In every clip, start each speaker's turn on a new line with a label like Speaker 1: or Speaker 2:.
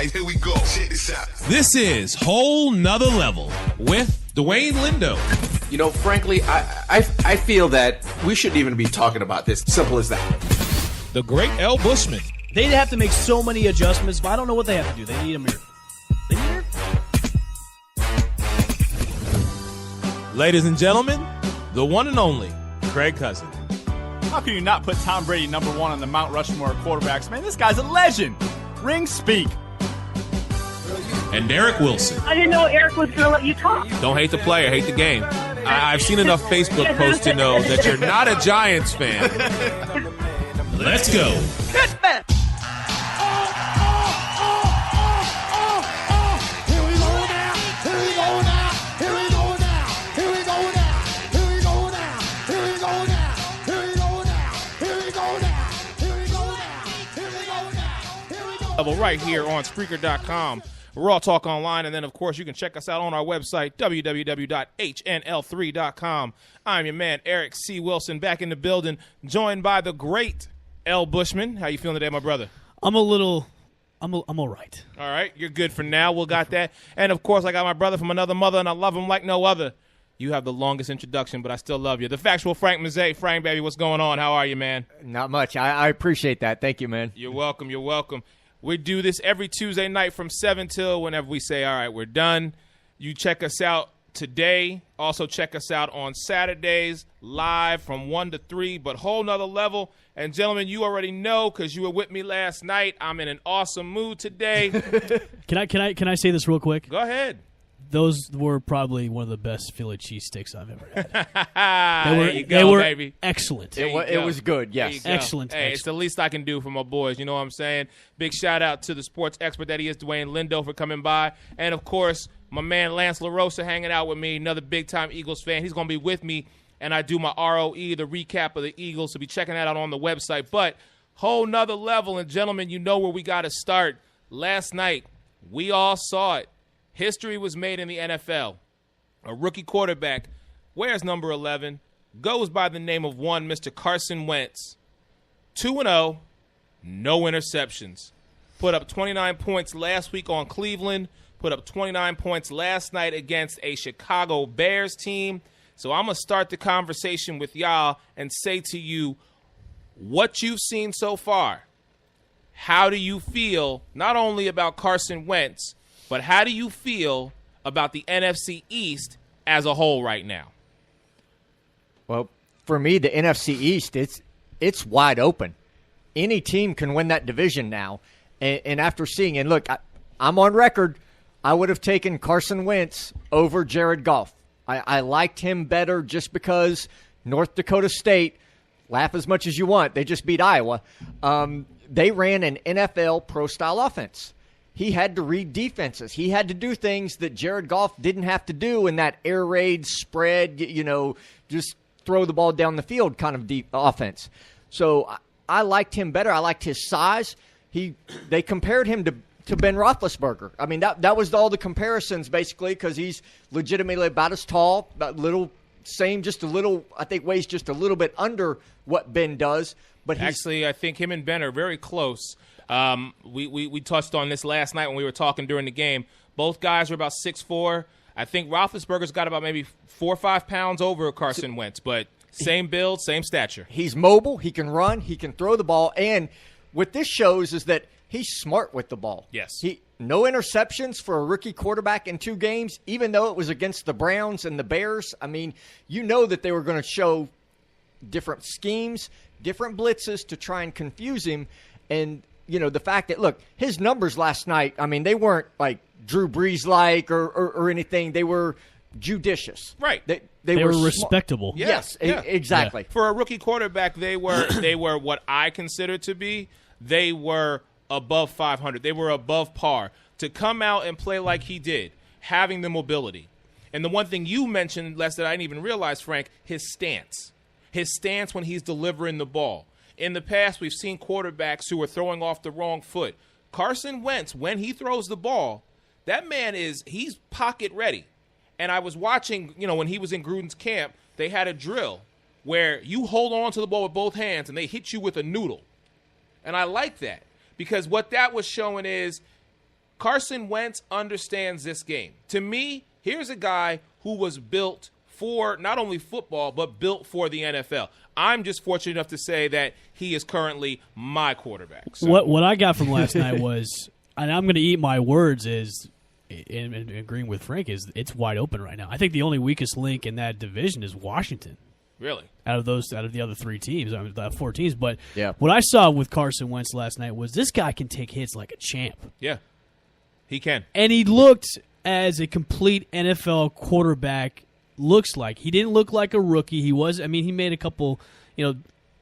Speaker 1: right, here we go. Check this out.
Speaker 2: This is Whole Nother Level with Dwayne Lindo.
Speaker 3: You know, frankly, I feel that we shouldn't even be talking about this. Simple as that.
Speaker 2: The great L. Bushman.
Speaker 4: They'd have to make so many adjustments, but I don't know what they have to do. They need a miracle. They need a miracle.
Speaker 2: Ladies and gentlemen, the one and only Craig Cousin.
Speaker 5: How can you not put Tom Brady number one on the Mount Rushmore of quarterbacks? Man, this guy's a legend. Rings speak.
Speaker 2: And Derek Wilson.
Speaker 6: I didn't know Eric was going to let you talk.
Speaker 2: Don't hate the player, hate the game. I've seen enough Facebook posts to know that you're not a Giants fan. Let's go. Right here on Spreaker.com, Raw Talk Online, and then, of course, you can check us out on our website, www.hnl3.com. I'm your man, Eric C. Wilson, back in the building, joined by the great L. Bushman. How you feeling today, my brother?
Speaker 4: I'm all right.
Speaker 2: All right, you're good for now. We'll got that. And, of course, I got my brother from another mother, and I love him like no other. You have the longest introduction, but I still love you. The factual Frank Mazzei. Frank, baby, what's going on? How are you, man?
Speaker 7: Not much. I appreciate that. Thank you, man.
Speaker 2: You're welcome. You're welcome. We do this every Tuesday night from 7 till whenever we say, all right, we're done. You check us out today. Also check us out on Saturdays live from 1 to 3, but whole nother level. And, gentlemen, you already know because you were with me last night. I'm in an awesome mood today.
Speaker 4: Can I say this real quick?
Speaker 2: Go ahead.
Speaker 4: Those were probably one of the best Philly cheesesteaks I've ever had.
Speaker 2: They were
Speaker 4: baby. Excellent.
Speaker 7: It was good, yes.
Speaker 4: Excellent.
Speaker 2: Hey, it's the least I can do for my boys. You know what I'm saying? Big shout out to the sports expert that he is, Dwayne Lindo, for coming by. And, of course, my man Lance LaRosa hanging out with me, another big-time Eagles fan. He's going to be with me, and I do my ROE, the recap of the Eagles, so be checking that out on the website. But whole nother level, and, gentlemen, you know where we got to start. Last night, we all saw it. History was made in the NFL. A rookie quarterback, wears number 11, goes by the name of one Mr. Carson Wentz. 2-0, no interceptions. Put up 29 points last week on Cleveland. Put up 29 points last night against a Chicago Bears team. So I'm going to start the conversation with y'all and say to you what you've seen so far. How do you feel not only about Carson Wentz, but how do you feel about the NFC East as a whole right now?
Speaker 7: Well, for me, the NFC East, it's wide open. Any team can win that division now. And after seeing, and look, I'm on record, I would have taken Carson Wentz over Jared Goff. I liked him better just because North Dakota State, laugh as much as you want, they just beat Iowa. They ran an NFL pro-style offense. He had to read defenses. He had to do things that Jared Goff didn't have to do in that air raid spread, just throw the ball down the field kind of deep offense. So I liked him better. I liked his size. They compared him to Ben Roethlisberger. I mean, that was all the comparisons basically because he's legitimately about as tall, just a little, I think weighs just a little bit under what Ben does. But
Speaker 2: actually, I think him and Ben are very close. We touched on this last night when we were talking during the game. Both guys are about 6'4". I think Roethlisberger's got about maybe 4 or 5 pounds over Carson Wentz, but same build, same stature.
Speaker 7: He's mobile. He can run. He can throw the ball. And what this shows is that he's smart with the ball.
Speaker 2: Yes.
Speaker 7: No interceptions for a rookie quarterback in 2 games, even though it was against the Browns and the Bears. I mean, you know that they were going to show different schemes, different blitzes to try and confuse him. And the fact that, look, his numbers last night, I mean, they weren't like Drew Brees-like or anything. They were judicious.
Speaker 2: Right.
Speaker 7: They were
Speaker 4: respectable.
Speaker 7: Yes, exactly.
Speaker 2: Yeah. For a rookie quarterback, they were what I consider to be, they were above 500. They were above par. To come out and play like he did, having the mobility. And the one thing you mentioned, Les, that I didn't even realize, Frank, his stance. His stance when he's delivering the ball. In the past, we've seen quarterbacks who are throwing off the wrong foot. Carson Wentz, when he throws the ball, that man he's pocket ready. And I was watching, when he was in Gruden's camp, they had a drill where you hold on to the ball with both hands and they hit you with a noodle. And I like that because what that was showing is Carson Wentz understands this game. To me, here's a guy who was built for not only football, but built for the NFL. I'm just fortunate enough to say that he is currently my quarterback. So.
Speaker 4: What I got from last night was, and I'm going to eat my words, is, in agreeing with Frank, is it's wide open right now. I think the only weakest link in that division is Washington.
Speaker 2: Really?
Speaker 4: Out of the other 3 teams, I mean, the 4 teams. But
Speaker 7: yeah.
Speaker 4: What I saw with Carson Wentz last night was this guy can take hits like a champ.
Speaker 2: Yeah, he can.
Speaker 4: And he looked as a complete NFL quarterback looks like. He didn't look like a rookie. He was. I mean, he made a couple,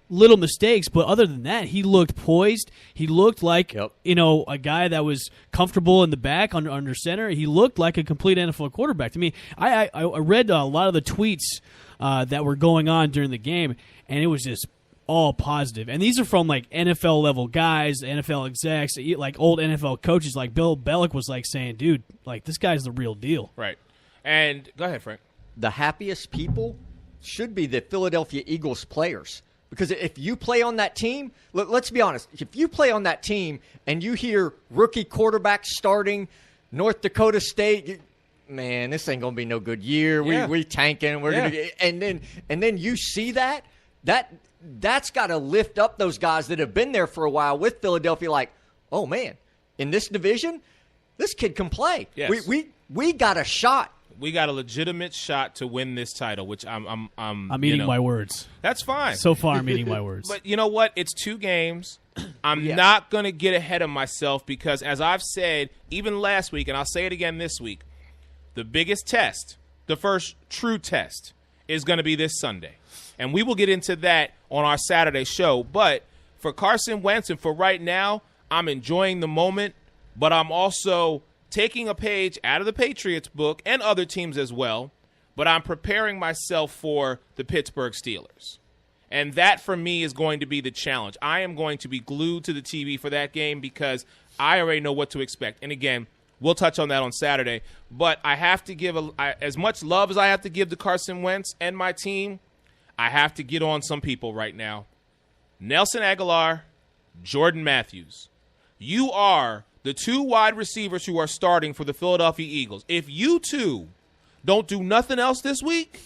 Speaker 4: little mistakes, but other than that, he looked poised. He looked like, a guy that was comfortable in the back under center. He looked like a complete NFL quarterback to me. I read a lot of the tweets that were going on during the game, and it was just all positive. And these are from like NFL level guys, NFL execs, like old NFL coaches. Like Bill Belichick was like saying, "Dude, like this guy's the real deal."
Speaker 2: Right. And go ahead, Frank.
Speaker 7: The happiest people should be the Philadelphia Eagles players. Because if you play on that team, let's be honest, if you play on that team and you hear rookie quarterback starting North Dakota State, man, this ain't gonna be no good year.
Speaker 2: Yeah.
Speaker 7: We tanking. We're gonna get, and then you see that's got to lift up those guys that have been there for a while with Philadelphia. Like, oh man, in this division, this kid can play.
Speaker 2: Yes.
Speaker 7: We got a shot.
Speaker 2: We got a legitimate shot to win this title, which I'm
Speaker 4: eating my words.
Speaker 2: That's fine.
Speaker 4: So far, I'm eating my words.
Speaker 2: But you know what? It's 2 games. I'm not going to get ahead of myself because, as I've said, even last week, and I'll say it again this week, the biggest test, the first true test, is going to be this Sunday. And we will get into that on our Saturday show. But for Carson Wentz and for right now, I'm enjoying the moment, but I'm also taking a page out of the Patriots book and other teams as well, but I'm preparing myself for the Pittsburgh Steelers. And that, for me, is going to be the challenge. I am going to be glued to the TV for that game because I already know what to expect. And, again, we'll touch on that on Saturday. But I have to give as much love as I have to give to Carson Wentz and my team, I have to get on some people right now. Nelson Aguilar, Jordan Matthews. You are the 2 wide receivers who are starting for the Philadelphia Eagles. If you 2 don't do nothing else this week,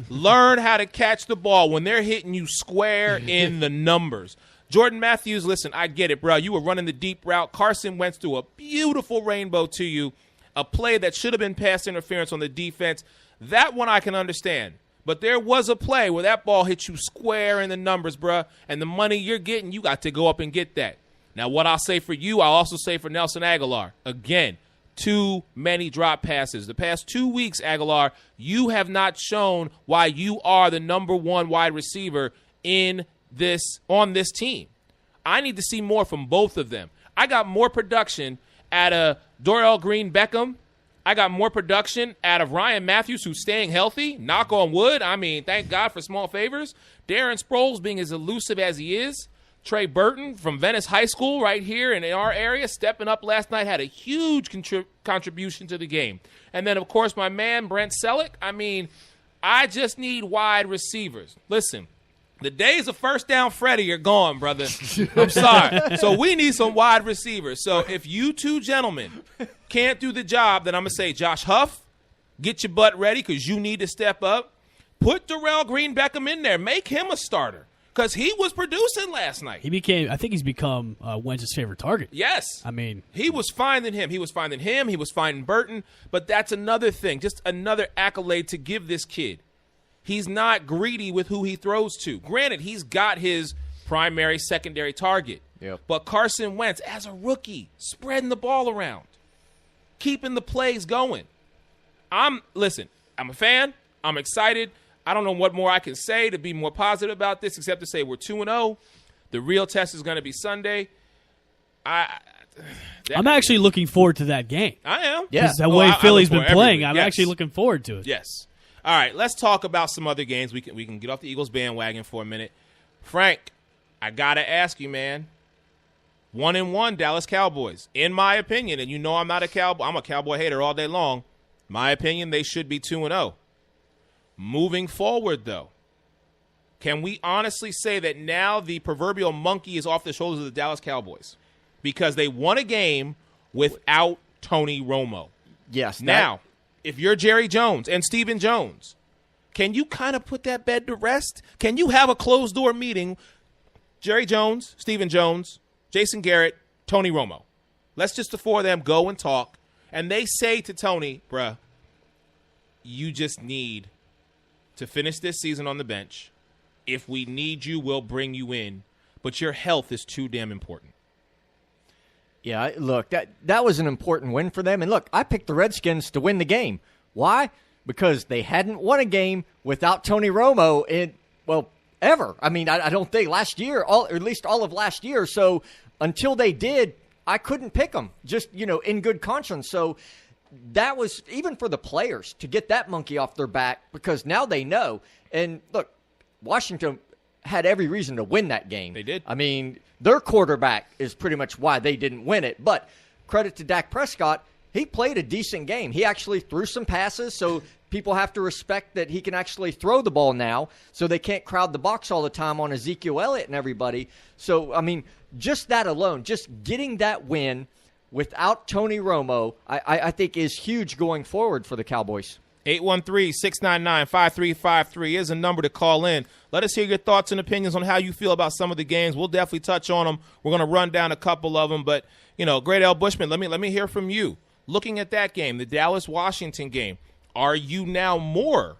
Speaker 2: learn how to catch the ball when they're hitting you square in the numbers. Jordan Matthews, listen, I get it, bro. You were running the deep route. Carson Wentz threw a beautiful rainbow to you, a play that should have been pass interference on the defense. That one I can understand. But there was a play where that ball hit you square in the numbers, bro, and the money you're getting, you got to go up and get that. Now, what I'll say for you, I'll also say for Nelson Aguilar. Again, too many drop passes. The past 2 weeks, Aguilar, you have not shown why you are the number 1 wide receiver on this team. I need to see more from both of them. I got more production out of Dorial Green-Beckham. I got more production out of Ryan Matthews, who's staying healthy. Knock on wood. I mean, thank God for small favors. Darren Sproles being as elusive as he is. Trey Burton from Venice High School right here in our area, stepping up last night, had a huge contribution to the game. And then, of course, my man Brent Selleck. I mean, I just need wide receivers. Listen, the days of first down Freddy are gone, brother. I'm sorry. So we need some wide receivers. So if you 2 gentlemen can't do the job, then I'm going to say, Josh Huff, get your butt ready because you need to step up. Put Darrell Green-Beckham in there. Make him a starter. Because he was producing last night.
Speaker 4: I think he's become Wentz's favorite target.
Speaker 2: Yes.
Speaker 4: I mean,
Speaker 2: he was finding him. He was finding Burton. But that's another thing, just another accolade to give this kid. He's not greedy with who he throws to. Granted, he's got his primary, secondary target.
Speaker 7: Yep.
Speaker 2: But Carson Wentz, as a rookie, spreading the ball around, keeping the plays going. Listen, I'm a fan. I'm excited. I don't know what more I can say to be more positive about this except to say we're 2-0. The real test is going to be Sunday.
Speaker 4: I'm actually looking forward to that game.
Speaker 2: I am.
Speaker 7: Yeah.
Speaker 4: The way Philly's been playing,
Speaker 2: yes.
Speaker 4: I'm actually looking forward to it.
Speaker 2: Yes. All right, let's talk about some other games. We can get off the Eagles bandwagon for a minute. Frank, I got to ask you, man. 1-1 Dallas Cowboys. In my opinion, and you know I'm not a Cowboy. I'm a Cowboy hater all day long. My opinion, they should be 2-0. Moving forward, though, can we honestly say that now the proverbial monkey is off the shoulders of the Dallas Cowboys? Because they won a game without Tony Romo.
Speaker 7: Yes.
Speaker 2: Now, if you're Jerry Jones and Stephen Jones, can you kind of put that bed to rest? Can you have a closed-door meeting, Jerry Jones, Stephen Jones, Jason Garrett, Tony Romo? Let's just the four of them go and talk. And they say to Tony, bruh, you just need to finish this season on the bench. If we need you, we'll bring you in. But your health is too damn important.
Speaker 7: Yeah, look, that was an important win for them. And look, I picked the Redskins to win the game. Why? Because they hadn't won a game without Tony Romo ever. I mean, I don't think last year, or at least all of last year. So until they did, I couldn't pick them, just, in good conscience. So that was, even for the players, to get that monkey off their back, because now they know. And look, Washington had every reason to win that game.
Speaker 2: They did.
Speaker 7: I mean, their quarterback is pretty much why they didn't win it. But credit to Dak Prescott, he played a decent game. He actually threw some passes, so people have to respect that he can actually throw the ball now, so they can't crowd the box all the time on Ezekiel Elliott and everybody. So, I mean, just that alone, just getting that win without Tony Romo, I think is huge going forward for the Cowboys.
Speaker 2: 813-699-5353 is a number to call in. Let us hear your thoughts and opinions on how you feel about some of the games. We'll definitely touch on them. We're going to run down a couple of them. But, Great Al Bushman, let me hear from you. Looking at that game, the Dallas-Washington game, are you now more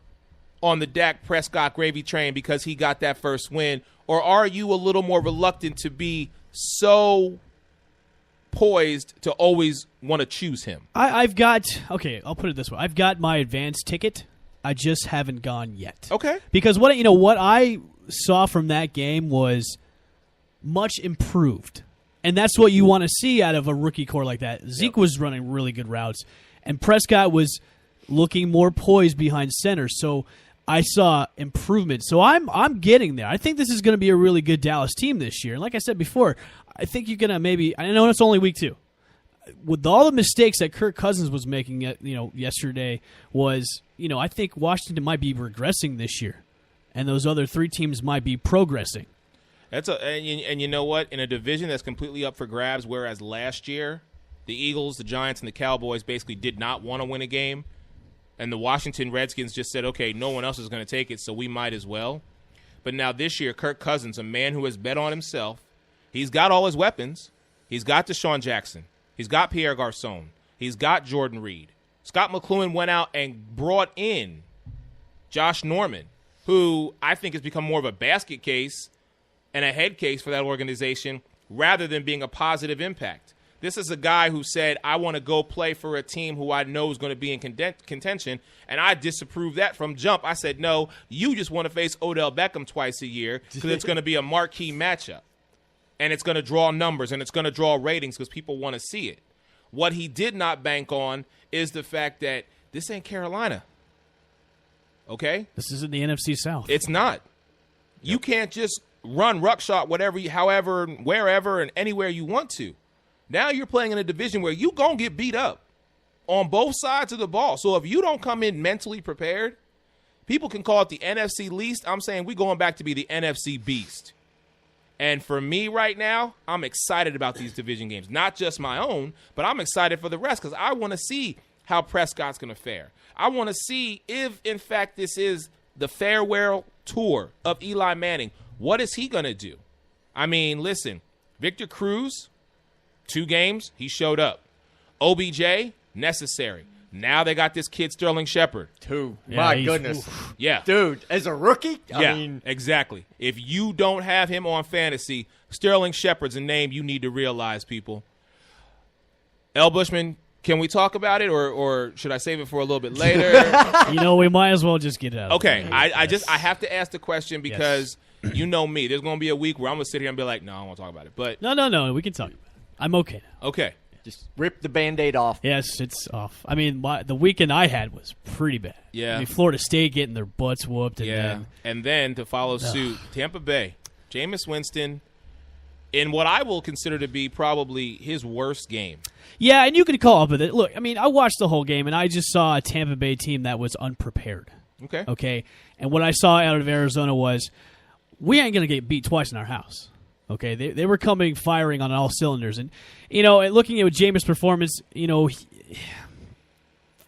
Speaker 2: on the Dak Prescott gravy train because he got that first win, or are you a little more reluctant to be so poised to always want to choose him?
Speaker 4: I'll put it this way. I've got my advance ticket. I just haven't gone yet.
Speaker 2: Okay.
Speaker 4: Because what I saw from that game was much improved. And that's what you want to see out of a rookie core like that. Zeke was running really good routes, and Prescott was looking more poised behind center. So I saw improvement. So I'm getting there. I think this is going to be a really good Dallas team this year. And like I said before, I think you're going to maybe – I know it's only week 2. With all the mistakes that Kirk Cousins was making yesterday was, I think Washington might be regressing this year, and those other 3 teams might be progressing.
Speaker 2: And you know what? In a division that's completely up for grabs, whereas last year the Eagles, the Giants, and the Cowboys basically did not want to win a game, and the Washington Redskins just said, okay, no one else is going to take it, so we might as well. But now this year, Kirk Cousins, a man who has bet on himself, he's got all his weapons. He's got Deshaun Jackson. He's got Pierre Garçon. He's got Jordan Reed. Scott McCloughan went out and brought in Josh Norman, who I think has become more of a basket case and a head case for that organization rather than being a positive impact. This is a guy who said, I want to go play for a team who I know is going to be in contention, and I disapproved that from jump. I said, no, you just want to face Odell Beckham twice a year because it's going to be a marquee matchup, and it's going to draw numbers, and it's going to draw ratings because people want to see it. What he did not bank on is the fact that this ain't Carolina, okay?
Speaker 4: This isn't the NFC South.
Speaker 2: It's not. You can't just run ruckshot however, wherever, and anywhere you want to. Now you're playing in a division where you going to get beat up on both sides of the ball. So if you don't come in mentally prepared, people can call it the NFC least. I'm saying we're going back to be the NFC beast. And for me right now, I'm excited about these division games. Not just my own, but I'm excited for the rest because I want to see how Prescott's going to fare. I want to see if, in fact, this is the farewell tour of Eli Manning. What is he going to do? I mean, listen, Victor Cruz, 2 games, he showed up. OBJ, necessary. Now they got this kid, Sterling Shepard.
Speaker 7: 2.
Speaker 4: Yeah,
Speaker 7: My goodness.
Speaker 2: Yeah.
Speaker 7: Dude, as a rookie?
Speaker 2: Yeah,
Speaker 7: I mean,
Speaker 2: exactly. If you don't have him on fantasy, Sterling Shepard's a name you need to realize, people. L. Bushman, can we talk about it, or should I save it for a little bit later?
Speaker 4: We might as well just get it out.
Speaker 2: Okay, I have to ask the question because you know me. There's going to be a week where I'm going to sit here and be like, no, I don't want to talk about it. But
Speaker 4: No, we can talk about it. I'm okay now.
Speaker 2: Okay.
Speaker 7: just rip the Band-Aid off.
Speaker 4: Yes, it's off. I mean, the weekend I had was pretty bad.
Speaker 2: Yeah.
Speaker 4: I mean, Florida State getting their butts whooped. And
Speaker 2: then to follow suit, Tampa Bay, Jameis Winston, in what I will consider to be probably his worst game.
Speaker 4: Yeah, and you could call up with it. Look, I mean, I watched the whole game, and I just saw a Tampa Bay team that was unprepared. Okay? And what I saw out of Arizona was, we ain't going to get beat twice in our house. Okay? They were firing on all cylinders. And, looking at Jameis' performance,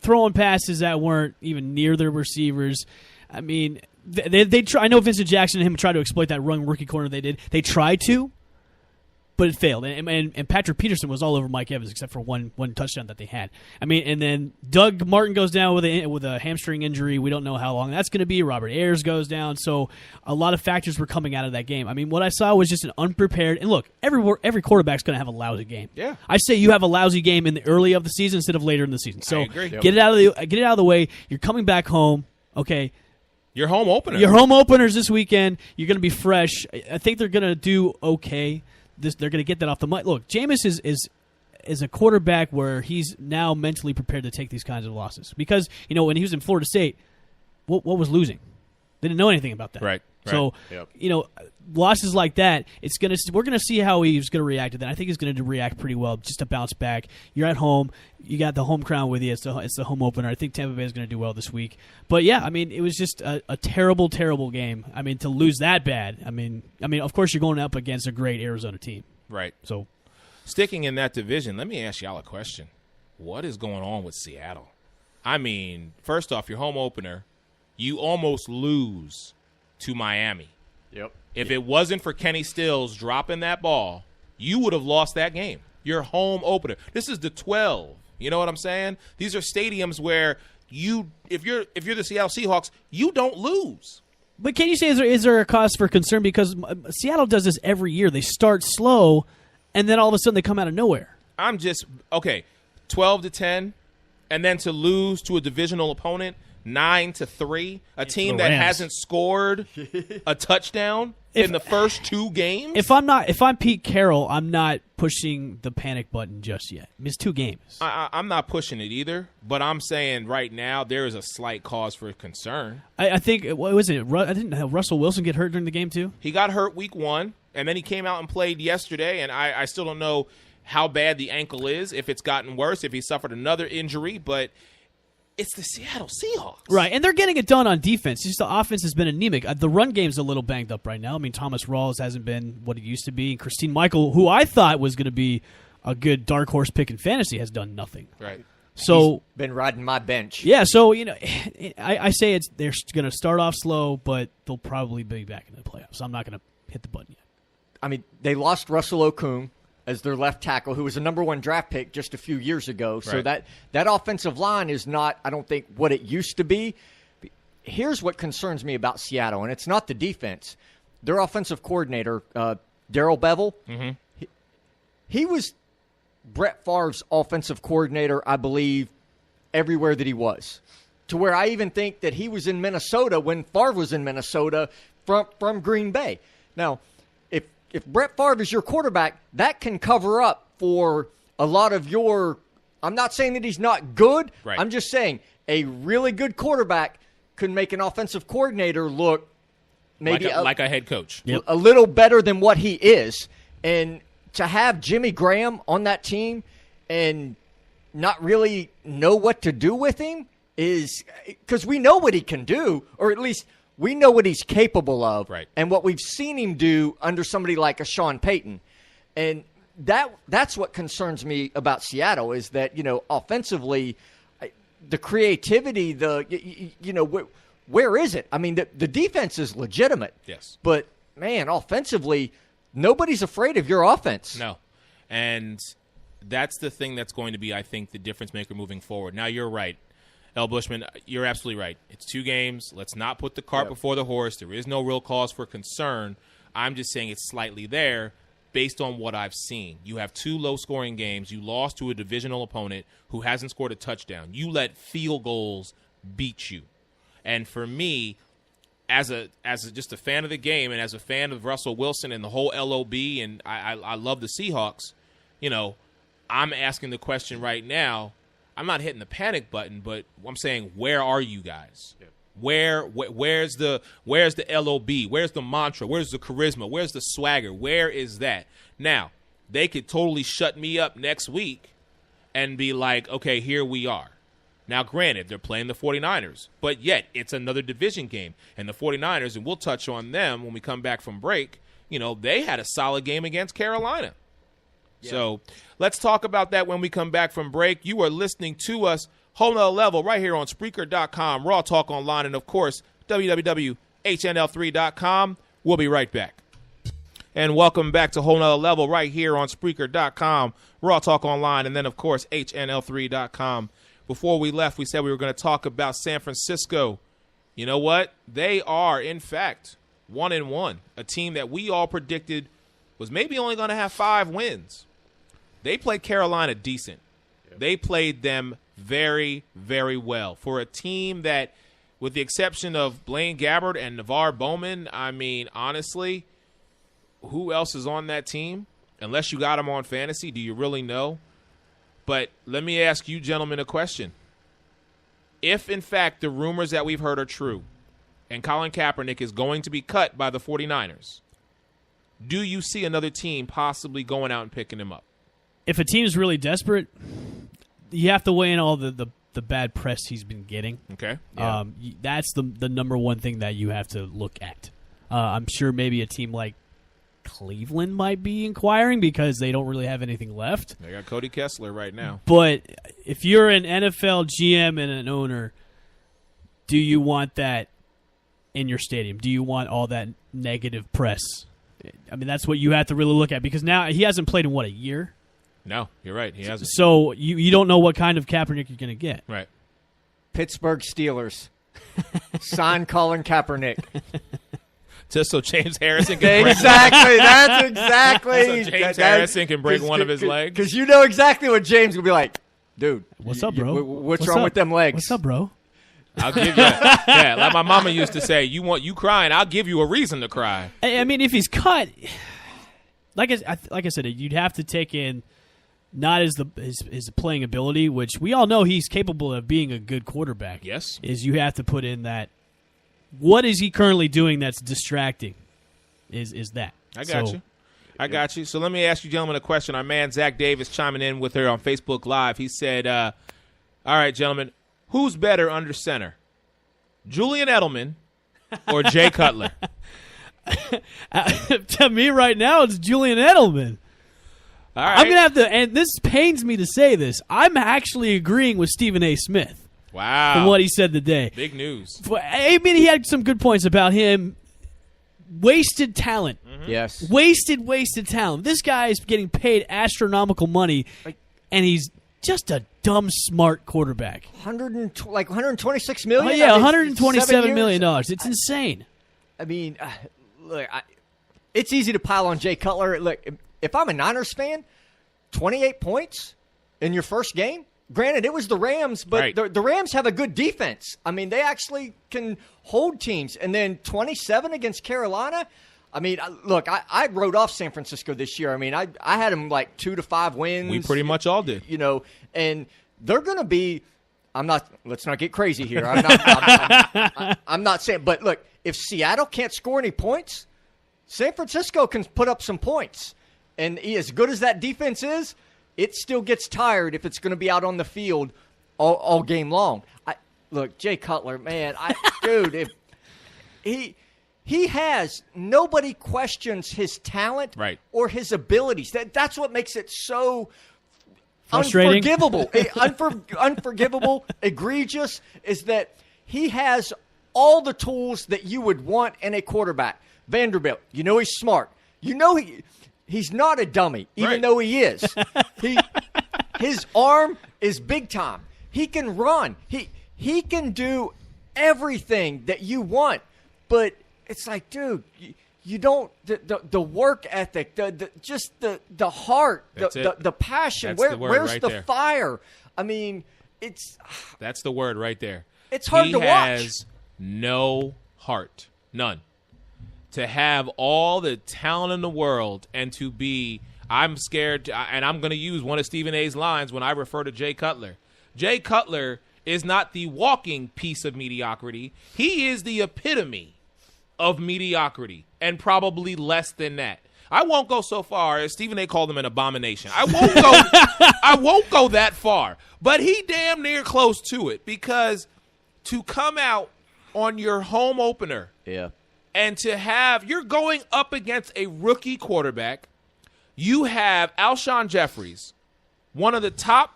Speaker 4: throwing passes that weren't even near their receivers. I mean, they try. I know Vincent Jackson and him tried to exploit that rookie corner they did. They tried to, but it failed. And Patrick Peterson was all over Mike Evans except for one touchdown that they had. I mean, and then Doug Martin goes down with a hamstring injury. We don't know how long that's going to be. Robert Ayers goes down. So a lot of factors were coming out of that game. I mean, what I saw was just an unprepared. And look, every quarterback's going to have a lousy game.
Speaker 3: Yeah.
Speaker 4: I say you have a lousy game in the early of the season instead of later in the season. So
Speaker 2: I agree.
Speaker 4: get it out of the way. You're coming back home. Okay.
Speaker 2: Your home opener.
Speaker 4: Your home openers this weekend. You're going to be fresh. I think they're going to do okay. They're going to get that off the mic. Look, Jameis is a quarterback where he's now mentally prepared to take these kinds of losses because when he was in Florida State, what was losing? They didn't know anything about that.
Speaker 2: Right.
Speaker 4: So losses like that, we're going to see how he's going to react to that. I think he's going to react pretty well, just to bounce back. You're at home, you got the home crown with you. It's the home opener. I think Tampa Bay is going to do well this week. But yeah, I mean, it was just a terrible, terrible game. I mean, to lose that bad. I mean, of course you're going up against a great Arizona team.
Speaker 2: Right.
Speaker 4: So,
Speaker 2: sticking in that division, let me ask y'all a question. What is going on with Seattle? I mean, first off, your home opener, you almost lose to Miami.
Speaker 7: Yep.
Speaker 2: If it wasn't for Kenny Stills dropping that ball, you would have lost that game. Your home opener. This is the 12. You know what I'm saying? These are stadiums where if you're the Seattle Seahawks, you don't lose.
Speaker 4: But can you say is there a cause for concern because Seattle does this every year? They start slow, and then all of a sudden they come out of nowhere.
Speaker 2: I'm just 12-10, and then to lose to a divisional opponent 9-3, a team that hasn't scored a touchdown in the first 2 games.
Speaker 4: If I'm Pete Carroll, I'm not pushing the panic button just yet. It's 2 games.
Speaker 2: I'm not pushing it either, but I'm saying right now there is a slight cause for concern.
Speaker 4: I think what was it? I didn't have Russell Wilson get hurt during the game too.
Speaker 2: He got hurt week 1, and then he came out and played yesterday, and I still don't know how bad the ankle is, if it's gotten worse, if he suffered another injury, but it's the Seattle Seahawks.
Speaker 4: Right, and they're getting it done on defense. Just the offense has been anemic. The run game's a little banged up right now. I mean, Thomas Rawls hasn't been what he used to be. And Christine Michael, who I thought was going to be a good dark horse pick in fantasy, has done nothing.
Speaker 2: Right.
Speaker 4: So
Speaker 7: he's been riding my bench.
Speaker 4: Yeah, so I say they're going to start off slow, but they'll probably be back in the playoffs. So I'm not going to hit the button yet.
Speaker 7: I mean, they lost Russell Okung as their left tackle, who was a number 1 draft pick just a few years ago. So
Speaker 2: right.
Speaker 7: that offensive line is not, I don't think, what it used to be. Here's what concerns me about Seattle, and it's not the defense. Their offensive coordinator, Darrell Bevell, he was Brett Favre's offensive coordinator, I believe, everywhere that he was. To where I even think that he was in Minnesota when Favre was in Minnesota from Green Bay. Now, if Brett Favre is your quarterback, that can cover up for a lot of your – I'm not saying that he's not good.
Speaker 2: Right.
Speaker 7: I'm just saying a really good quarterback could make an offensive coordinator look maybe
Speaker 2: like a head coach.
Speaker 7: A little better than what he is. And to have Jimmy Graham on that team and not really know what to do with him is – because we know what he can do, or at least – we know what he's capable of,
Speaker 2: right,
Speaker 7: and what we've seen him do under somebody like a Sean Payton. And that's what concerns me about Seattle is that, offensively, the creativity, where is it? I mean, the defense is legitimate.
Speaker 2: Yes.
Speaker 7: But, man, offensively, nobody's afraid of your offense.
Speaker 2: No. And that's the thing that's going to be, I think, the difference maker moving forward. Now, you're right. El Bushman, you're absolutely right. It's 2 games. Let's not put the cart before the horse. There is no real cause for concern. I'm just saying it's slightly there based on what I've seen. You have 2 low-scoring games. You lost to a divisional opponent who hasn't scored a touchdown. You let field goals beat you. And for me, as just a fan of the game and as a fan of Russell Wilson and the whole LOB, and I love the Seahawks, I'm asking the question right now. I'm not hitting the panic button, but I'm saying, where are you guys? Yeah. Where's the LOB? Where's the mantra? Where's the charisma? Where's the swagger? Where is that? Now, they could totally shut me up next week and be like, okay, here we are. Now, granted, they're playing the 49ers, but yet it's another division game. And the 49ers, and we'll touch on them when we come back from break, they had a solid game against Carolina. So let's talk about that when we come back from break. You are listening to us, Whole Nother Level, right here on Spreaker.com, Raw Talk Online, and, of course, www.HNL3.com. We'll be right back. And welcome back to Whole Nother Level right here on Spreaker.com, Raw Talk Online, and then, of course, HNL3.com. Before we left, we said we were going to talk about San Francisco. You know what? They are, in fact, 1-1, a team that we all predicted was maybe only going to have 5 wins. They played Carolina decent. Yep. They played them very, very well. For a team that, with the exception of Blaine Gabbert and Navarre Bowman, I mean, honestly, who else is on that team? Unless you got them on fantasy, do you really know? But let me ask you gentlemen a question. If, in fact, the rumors that we've heard are true and Colin Kaepernick is going to be cut by the 49ers, do you see another team possibly going out and picking him up?
Speaker 4: If a team's really desperate, you have to weigh in all the bad press he's been getting.
Speaker 2: Okay.
Speaker 4: Yeah. That's the number one thing that you have to look at. I'm sure maybe a team like Cleveland might be inquiring because they don't really have anything left.
Speaker 2: They got Cody Kessler right now.
Speaker 4: But if you're an NFL GM and an owner, do you want that in your stadium? Do you want all that negative press? I mean, that's what you have to really look at because now he hasn't played in, a year?
Speaker 2: No, you're right. He hasn't.
Speaker 4: So you don't know what kind of Kaepernick you're going to get.
Speaker 2: Right.
Speaker 7: Pittsburgh Steelers. Sign Colin Kaepernick.
Speaker 2: Just so James Harrison can break
Speaker 7: Exactly. That's exactly.
Speaker 2: so James Harrison can break one of his legs.
Speaker 7: Because you know exactly what James will be like. Dude,
Speaker 4: what's up, bro?
Speaker 7: What's wrong with them legs?
Speaker 4: What's up, bro?
Speaker 2: I'll give you yeah, like my mama used to say, you crying, I'll give you a reason to cry.
Speaker 4: I mean, if he's cut, like I said, you'd have to take in not as his playing ability, which we all know he's capable of being a good quarterback.
Speaker 2: Yes.
Speaker 4: Is you have to put in that. What is he currently doing that's distracting? Is that?
Speaker 2: I got you. So let me ask you gentlemen a question. Our man Zach Davis chiming in with her on Facebook Live. He said, all right, gentlemen, who's better under center? Julian Edelman or Jay Cutler?
Speaker 4: To me right now, it's Julian Edelman.
Speaker 2: All right.
Speaker 4: I'm going to have to, and this pains me to say this, I'm actually agreeing with Stephen A. Smith.
Speaker 2: Wow.
Speaker 4: From what he said today.
Speaker 2: Big news.
Speaker 4: I mean, he had some good points about him. Wasted talent.
Speaker 2: Mm-hmm.
Speaker 7: Yes.
Speaker 4: Wasted talent. This guy is getting paid astronomical money, and he's just a dumb, smart quarterback.
Speaker 7: $126 million?
Speaker 4: Oh, yeah, $127 million. It's insane.
Speaker 7: I mean, look, it's easy to pile on Jay Cutler. Look, if I'm a Niners fan, 28 points in your first game? Granted, it was the Rams, but
Speaker 2: right.
Speaker 7: the Rams have a good defense. I mean, they actually can hold teams. And then 27 against Carolina. I mean, look, I wrote off San Francisco this year. I mean, I had them like 2 to 5 wins.
Speaker 2: We pretty much all did.
Speaker 7: You know, and they're going to be – let's not get crazy here. I'm not saying – but look, if Seattle can't score any points, San Francisco can put up some points. And as good as that defense is, it still gets tired if it's going to be out on the field all game long. Look, Jay Cutler, man, dude, if he has nobody questions his talent
Speaker 2: right.
Speaker 7: or his abilities. That's what makes it so
Speaker 4: frustrating,
Speaker 7: unforgivable, egregious. Is that he has all the tools that you would want in a quarterback. Vanderbilt, you know he's smart. You know he's not a dummy, even
Speaker 2: right.
Speaker 7: though he is. His arm is big time. He can run. He can do everything that you want. But it's like, dude, you don't the work ethic, the heart, the passion. Where's
Speaker 2: right
Speaker 7: the
Speaker 2: there.
Speaker 7: fire? I mean,
Speaker 2: that's the word right there.
Speaker 7: It's hard to watch.
Speaker 2: He has no heart, none. To have all the talent in the world and to be, I'm scared, and I'm going to use one of Stephen A's lines when I refer to Jay Cutler. Jay Cutler is not the walking piece of mediocrity. He is the epitome of mediocrity, and probably less than that. I won't go so far as Stephen A called him an abomination. I won't go that far, but he damn near close to it, because to come out on your home opener,
Speaker 7: yeah.
Speaker 2: and to have, you're going up against a rookie quarterback You have Alshon Jeffries, one of the top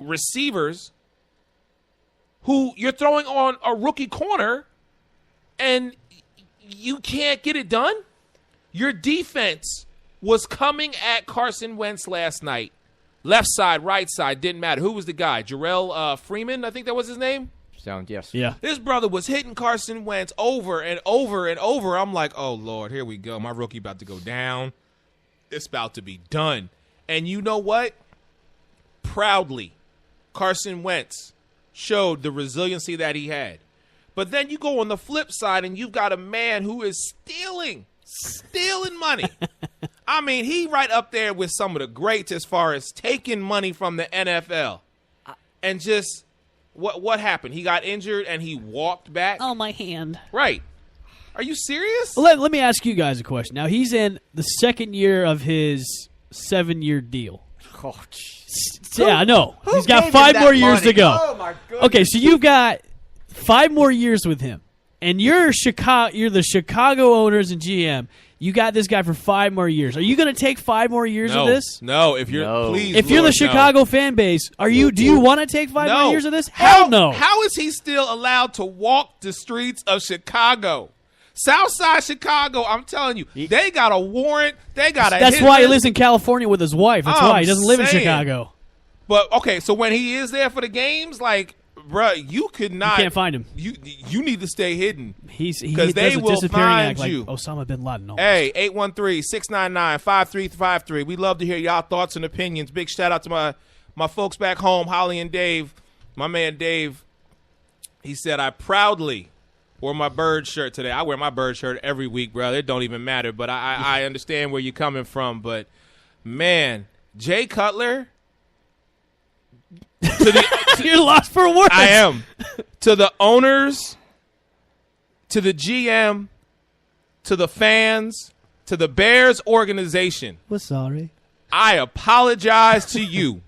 Speaker 2: receivers, who you're throwing on a rookie corner, and you can't get it done? Your defense was coming at Carson Wentz last night. Left side, right side, didn't matter. Who was the guy? Jarrell Freeman, I think that was his name?
Speaker 7: Yes.
Speaker 4: Yeah.
Speaker 2: This brother was hitting Carson Wentz over and over and over. I'm like, oh, Lord, here we go. My rookie about to go down. It's about to be done. And you know what? Proudly, Carson Wentz showed the resiliency that he had. But then you go on the flip side, and you've got a man who is stealing money. I mean, he right up there with some of the greats as far as taking money from the NFL. And just what happened? He got injured and he walked back.
Speaker 4: Oh, my hand.
Speaker 2: Right. Are you serious?
Speaker 4: Well, let me ask you guys a question. Now, he's in the second year of his 7-year deal.
Speaker 7: Oh, geez.
Speaker 4: Yeah, I know.
Speaker 7: Who
Speaker 4: He's got
Speaker 7: gave him
Speaker 4: 5
Speaker 7: that
Speaker 4: more years
Speaker 7: money?
Speaker 4: to go.
Speaker 7: Oh, my goodness.
Speaker 4: Okay, so you've got 5 more years with him, and you're the Chicago owners and GM. You got this guy for 5 more years. Are you going to take 5 more years of this?
Speaker 2: No, if you're
Speaker 7: No.
Speaker 2: please,
Speaker 4: If you're
Speaker 2: Lord,
Speaker 4: the Chicago fan base, do you want to take 5
Speaker 2: no.
Speaker 4: more years of this?
Speaker 2: How,
Speaker 4: Hell no.
Speaker 2: How is he still allowed to walk the streets of Chicago? Southside Chicago, I'm telling you, they got a warrant. They got a
Speaker 4: That's
Speaker 2: hit
Speaker 4: why he
Speaker 2: list.
Speaker 4: lives in California with his wife. That's why he doesn't live in Chicago.
Speaker 2: But okay, so when he is there for the games, like, bruh, you could not.
Speaker 4: You can't find him.
Speaker 2: You need to stay hidden.
Speaker 4: He
Speaker 2: because they
Speaker 4: does a
Speaker 2: will
Speaker 4: disappearing
Speaker 2: find
Speaker 4: act like
Speaker 2: you.
Speaker 4: Osama bin Laden. Almost.
Speaker 2: Hey, 813-699-5353. We love to hear y'all thoughts and opinions. Big shout out to my folks back home, Holly and Dave. My man Dave, he said, I proudly wore my bird shirt today. I wear my bird shirt every week, brother. It don't even matter, but I understand where you're coming from. But, man, Jay Cutler.
Speaker 4: You're lost for words.
Speaker 2: I am. To the owners, to the GM, to the fans, to the Bears organization,
Speaker 4: We're sorry.
Speaker 2: I apologize to you.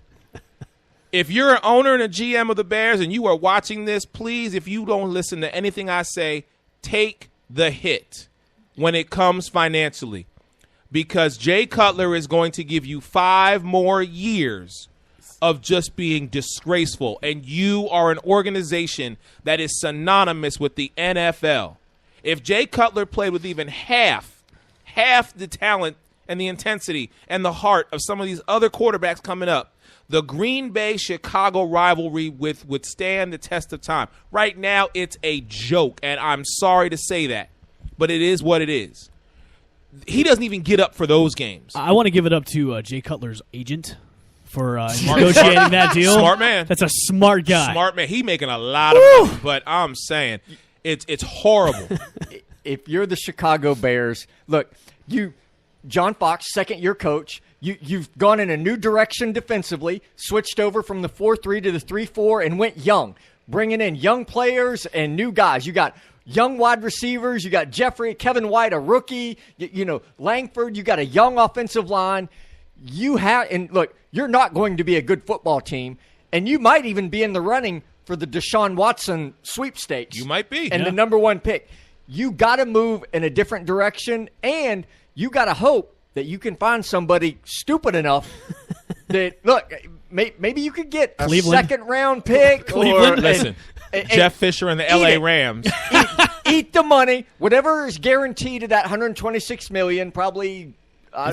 Speaker 2: If you're an owner and a GM of the Bears and you are watching this, please, if you don't listen to anything I say, take the hit when it comes financially. Because Jay Cutler is going to give you 5 more years of just being disgraceful. And you are an organization that is synonymous with the NFL. If Jay Cutler played with even half the talent and the intensity and the heart of some of these other quarterbacks coming up, the Green Bay-Chicago rivalry would withstand the test of time. Right now, it's a joke, and I'm sorry to say that, but it is what it is. He doesn't even get up for those games.
Speaker 4: I want to give it up to Jay Cutler's agent for negotiating that deal.
Speaker 2: Smart man.
Speaker 4: That's a smart guy.
Speaker 2: Smart man. He making a lot of money, but I'm saying it's horrible.
Speaker 7: If you're the Chicago Bears, look, John Fox, second-year coach, you've gone in a new direction defensively, switched over from the 4-3 to the 3-4, and went young, bringing in young players and new guys. You got young wide receivers. You got Kevin White, a rookie. Langford. You got a young offensive line. And look, you're not going to be a good football team, and you might even be in the running for the Deshaun Watson sweepstakes.
Speaker 2: You might be.
Speaker 7: And the number 1 pick. You got to move in a different direction, and you got to hope that you can find somebody stupid enough that, look, maybe you could get a
Speaker 4: Cleveland.
Speaker 7: second-round pick.
Speaker 4: Cleveland.
Speaker 2: Listen, Jeff Fisher and the LA Rams.
Speaker 7: Eat the money. Whatever is guaranteed of that $126 million, probably.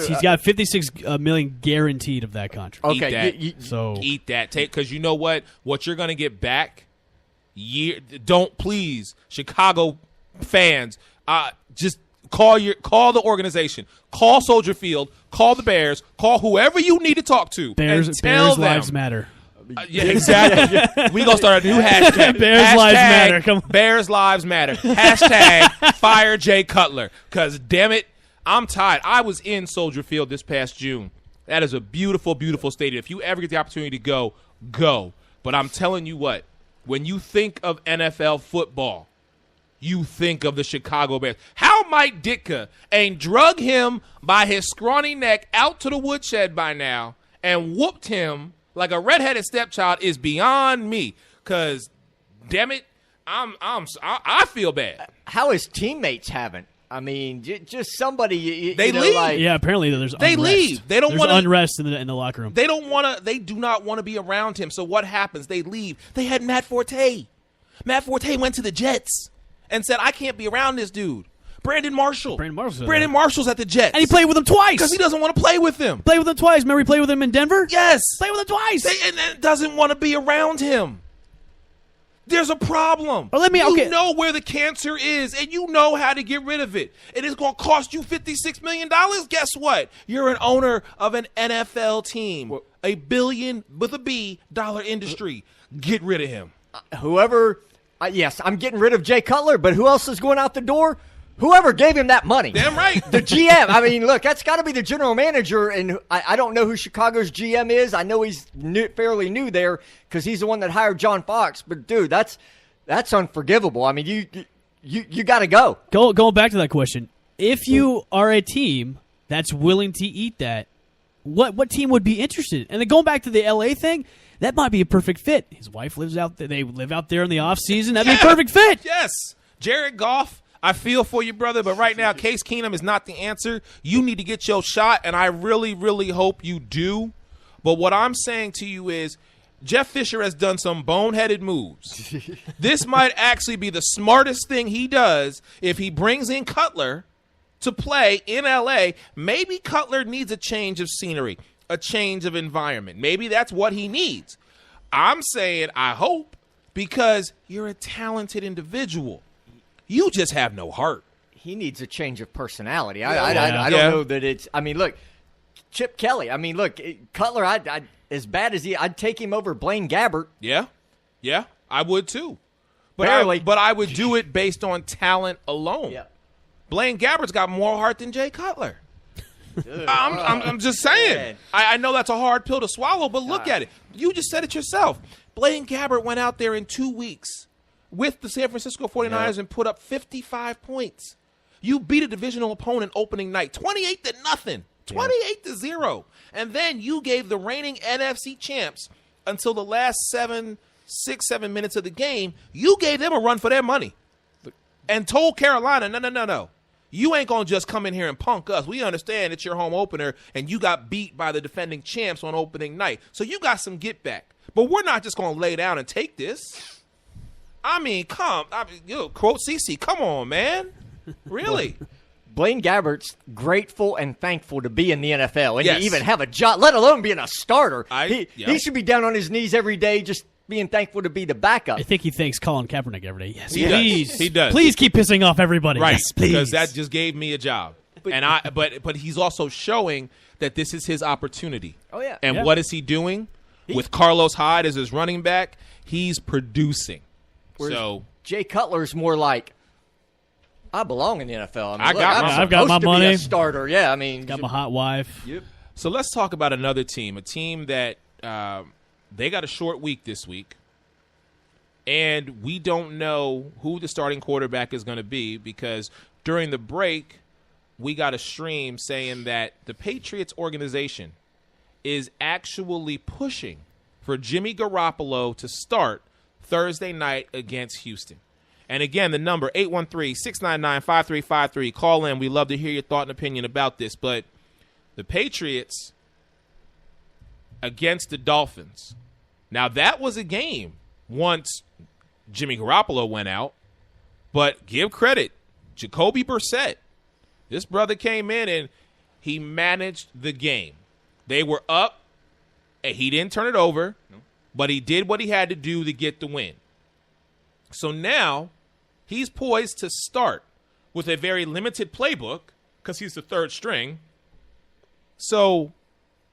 Speaker 4: He's got $56 million guaranteed of that contract.
Speaker 7: Okay,
Speaker 2: Eat that.
Speaker 4: So
Speaker 2: Eat that. Because you know what? What you're going to get back, don't please, Chicago fans, just call the organization. Call Soldier Field. Call the Bears. Call whoever you need to talk to.
Speaker 4: Bears
Speaker 2: and tell them.
Speaker 4: lives matter.
Speaker 2: Yeah, exactly. We gonna start a new hashtag.
Speaker 4: Bears lives matter. Come on.
Speaker 2: Bears lives matter. Hashtag fire Jay Cutler. Because damn it, I'm tired. I was in Soldier Field this past June. That is a beautiful, beautiful stadium. If you ever get the opportunity to go. But I'm telling you what, when you think of NFL football, you think of the Chicago Bears. How Mike Ditka ain't drug him by his scrawny neck out to the woodshed by now and whooped him like a redheaded stepchild is beyond me. Because, damn it, I feel bad.
Speaker 7: How his teammates haven't. I mean, just somebody.
Speaker 1: They
Speaker 7: you know,
Speaker 1: leave.
Speaker 7: Like,
Speaker 4: Yeah, apparently there's
Speaker 1: They
Speaker 4: unrest.
Speaker 1: leave. They don't
Speaker 4: There's
Speaker 1: wanna-
Speaker 4: unrest in the locker room.
Speaker 1: They don't want to. They do not want to be around him. So what happens? They leave. They had Matt Forte. Matt Forte went to the Jets and said, "I can't be around this dude." Brandon Marshall's at the Jets,
Speaker 4: And he played with him twice.
Speaker 1: because he doesn't want to play with them.
Speaker 4: Played with him twice. Remember he played with him in Denver?
Speaker 1: Yes,
Speaker 4: Played with him twice.
Speaker 1: and doesn't want to be around him. There's a problem. You know where the cancer is, and you know how to get rid of it. And it's going to cost you $56 million. Guess what? You're an owner of an NFL team, a billion with a B dollar industry. Get rid of him.
Speaker 7: Whoever, yes, I'm getting rid of Jay Cutler, but who else is going out the door? Whoever gave him that money.
Speaker 1: Damn right.
Speaker 7: The GM. I mean, look, that's got to be the general manager, and I don't know who Chicago's GM is. I know he's fairly new there because he's the one that hired John Fox. But dude, that's unforgivable. I mean, you got to go.
Speaker 4: Going back to that question, if you are a team that's willing to eat that, what team would be interested? And then going back to the LA thing, that might be a perfect fit. His wife lives out there. They live out there in the off season. That'd be a perfect fit.
Speaker 1: Yes. Jared Goff, I feel for you, brother, but right now, Case Keenum is not the answer. You need to get your shot, and I really, really hope you do. But what I'm saying to you is Jeff Fisher has done some boneheaded moves. This might actually be the smartest thing he does if he brings in Cutler to play in L.A. Maybe Cutler needs a change of scenery, a change of environment. Maybe that's what he needs. I'm saying I hope, because you're a talented individual. You just have no heart.
Speaker 7: He needs a change of personality. I don't know that it's. I mean, look, Chip Kelly. I mean, look, Cutler. As bad as I'd take him over Blaine Gabbert.
Speaker 1: Yeah, I would too. But
Speaker 7: Barely.
Speaker 1: I would do it based on talent alone.
Speaker 7: Yeah.
Speaker 1: Blaine Gabbert's got more heart than Jay Cutler. I'm just saying. I know that's a hard pill to swallow, but look at it. You just said it yourself. Blaine Gabbert went out there in 2 weeks with the San Francisco 49ers and put up 55 points. You beat a divisional opponent opening night, 28-0, 28-0. And then you gave the reigning NFC champs until the last 7 minutes of the game, you gave them a run for their money and told Carolina, no. You ain't going to just come in here and punk us. We understand it's your home opener, and you got beat by the defending champs on opening night. So you got some get back. But we're not just going to lay down and take this. I mean, quote CeCe, come on, man. Really?
Speaker 7: Blaine Gabbert's grateful and thankful to be in the NFL and to even have a job, let alone being a starter. He should be down on his knees every day just being thankful to be the backup.
Speaker 4: I think he thanks Colin Kaepernick every day. Yes,
Speaker 1: He does.
Speaker 4: Please keep pissing off everybody.
Speaker 1: Right,
Speaker 4: yes, please.
Speaker 1: because that just gave me a job. But he's also showing that this is his opportunity.
Speaker 7: Oh, yeah.
Speaker 1: And what is he doing? With Carlos Hyde as his running back, he's producing.
Speaker 7: Whereas Jay Cutler's more like, I belong in the NFL. I mean,
Speaker 4: I've got my money.
Speaker 7: Be a starter. Yeah, I mean,
Speaker 4: got my hot wife.
Speaker 7: Yep.
Speaker 1: So let's talk about another team, a team that they got a short week this week, and we don't know who the starting quarterback is going to be because during the break, we got a stream saying that the Patriots organization is actually pushing for Jimmy Garoppolo to start Thursday night against Houston. And again, the number 813-699-5353. Call in. We love to hear your thought and opinion about this. But the Patriots against the Dolphins. Now, that was a game once Jimmy Garoppolo went out. But give credit, Jacoby Brissett. This brother came in and he managed the game. They were up, and he didn't turn it over, but he did what he had to do to get the win. So now he's poised to start with a very limited playbook because he's the third string. So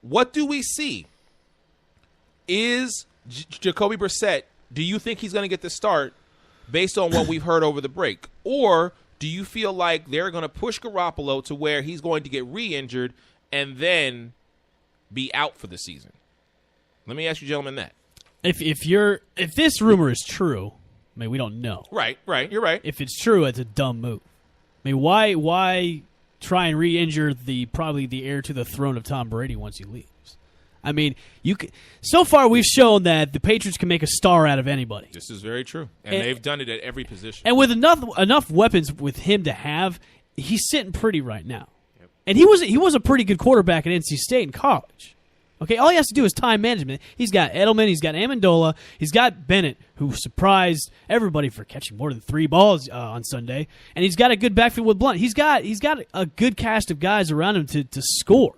Speaker 1: what do we see? Is Jacoby Brissett, do you think he's going to get the start based on what we've heard over the break? Or do you feel like they're going to push Garoppolo to where he's going to get re-injured and then be out for the season? Let me ask you gentlemen that.
Speaker 4: If this rumor is true, I mean, we don't know.
Speaker 1: Right, you're right.
Speaker 4: If it's true, it's a dumb move. I mean, why try and re-injure probably the heir to the throne of Tom Brady once he leaves? I mean, so far we've shown that the Patriots can make a star out of anybody.
Speaker 1: This is very true, and they've done it at every position.
Speaker 4: And with enough weapons with him to have, he's sitting pretty right now. And he was a pretty good quarterback at NC State in college. Okay, all he has to do is time management. He's got Edelman, he's got Amendola, he's got Bennett, who surprised everybody for catching more than 3 balls on Sunday, and he's got a good backfield with Blunt. He's got a good cast of guys around him to score.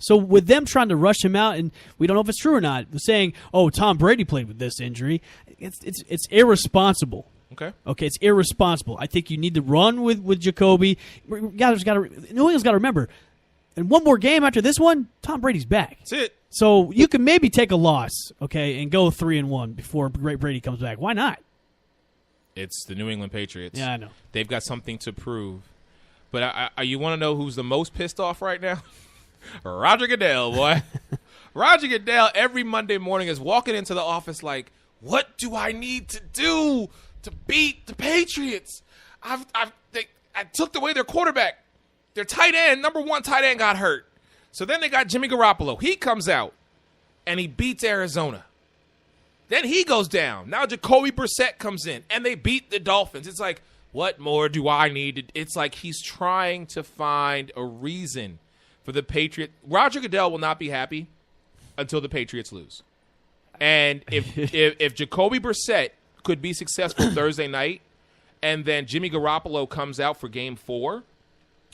Speaker 4: So with them trying to rush him out, and we don't know if it's true or not, saying, "Oh, Tom Brady played with this injury," it's irresponsible. Okay, it's irresponsible. I think you need to run with Jacoby. New England's got to remember, in one more game after this one, Tom Brady's back.
Speaker 1: That's it.
Speaker 4: So you can maybe take a loss, okay, and go 3-1 before Brady comes back. Why not?
Speaker 1: It's the New England Patriots.
Speaker 4: Yeah, I know.
Speaker 1: They've got something to prove. But you want to know who's the most pissed off right now? Roger Goodell, boy. Roger Goodell every Monday morning is walking into the office like, what do I need to do to beat the Patriots? I took away their quarterback. Their tight end, number 1 tight end, got hurt. So then they got Jimmy Garoppolo. He comes out, and he beats Arizona. Then he goes down. Now Jacoby Brissett comes in, and they beat the Dolphins. It's like, what more do I need? It's like he's trying to find a reason for the Patriots. Roger Goodell will not be happy until the Patriots lose. And if Jacoby Brissett could be successful Thursday night, and then Jimmy Garoppolo comes out for Game 4,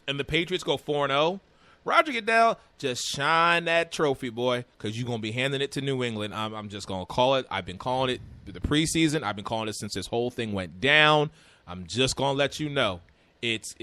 Speaker 1: and the Patriots go 4-0, Roger Goodell, just shine that trophy, boy, because you're going to be handing it to New England. I'm just going to call it. I've been calling it the preseason. I've been calling it since this whole thing went down. I'm just going to let you know. It's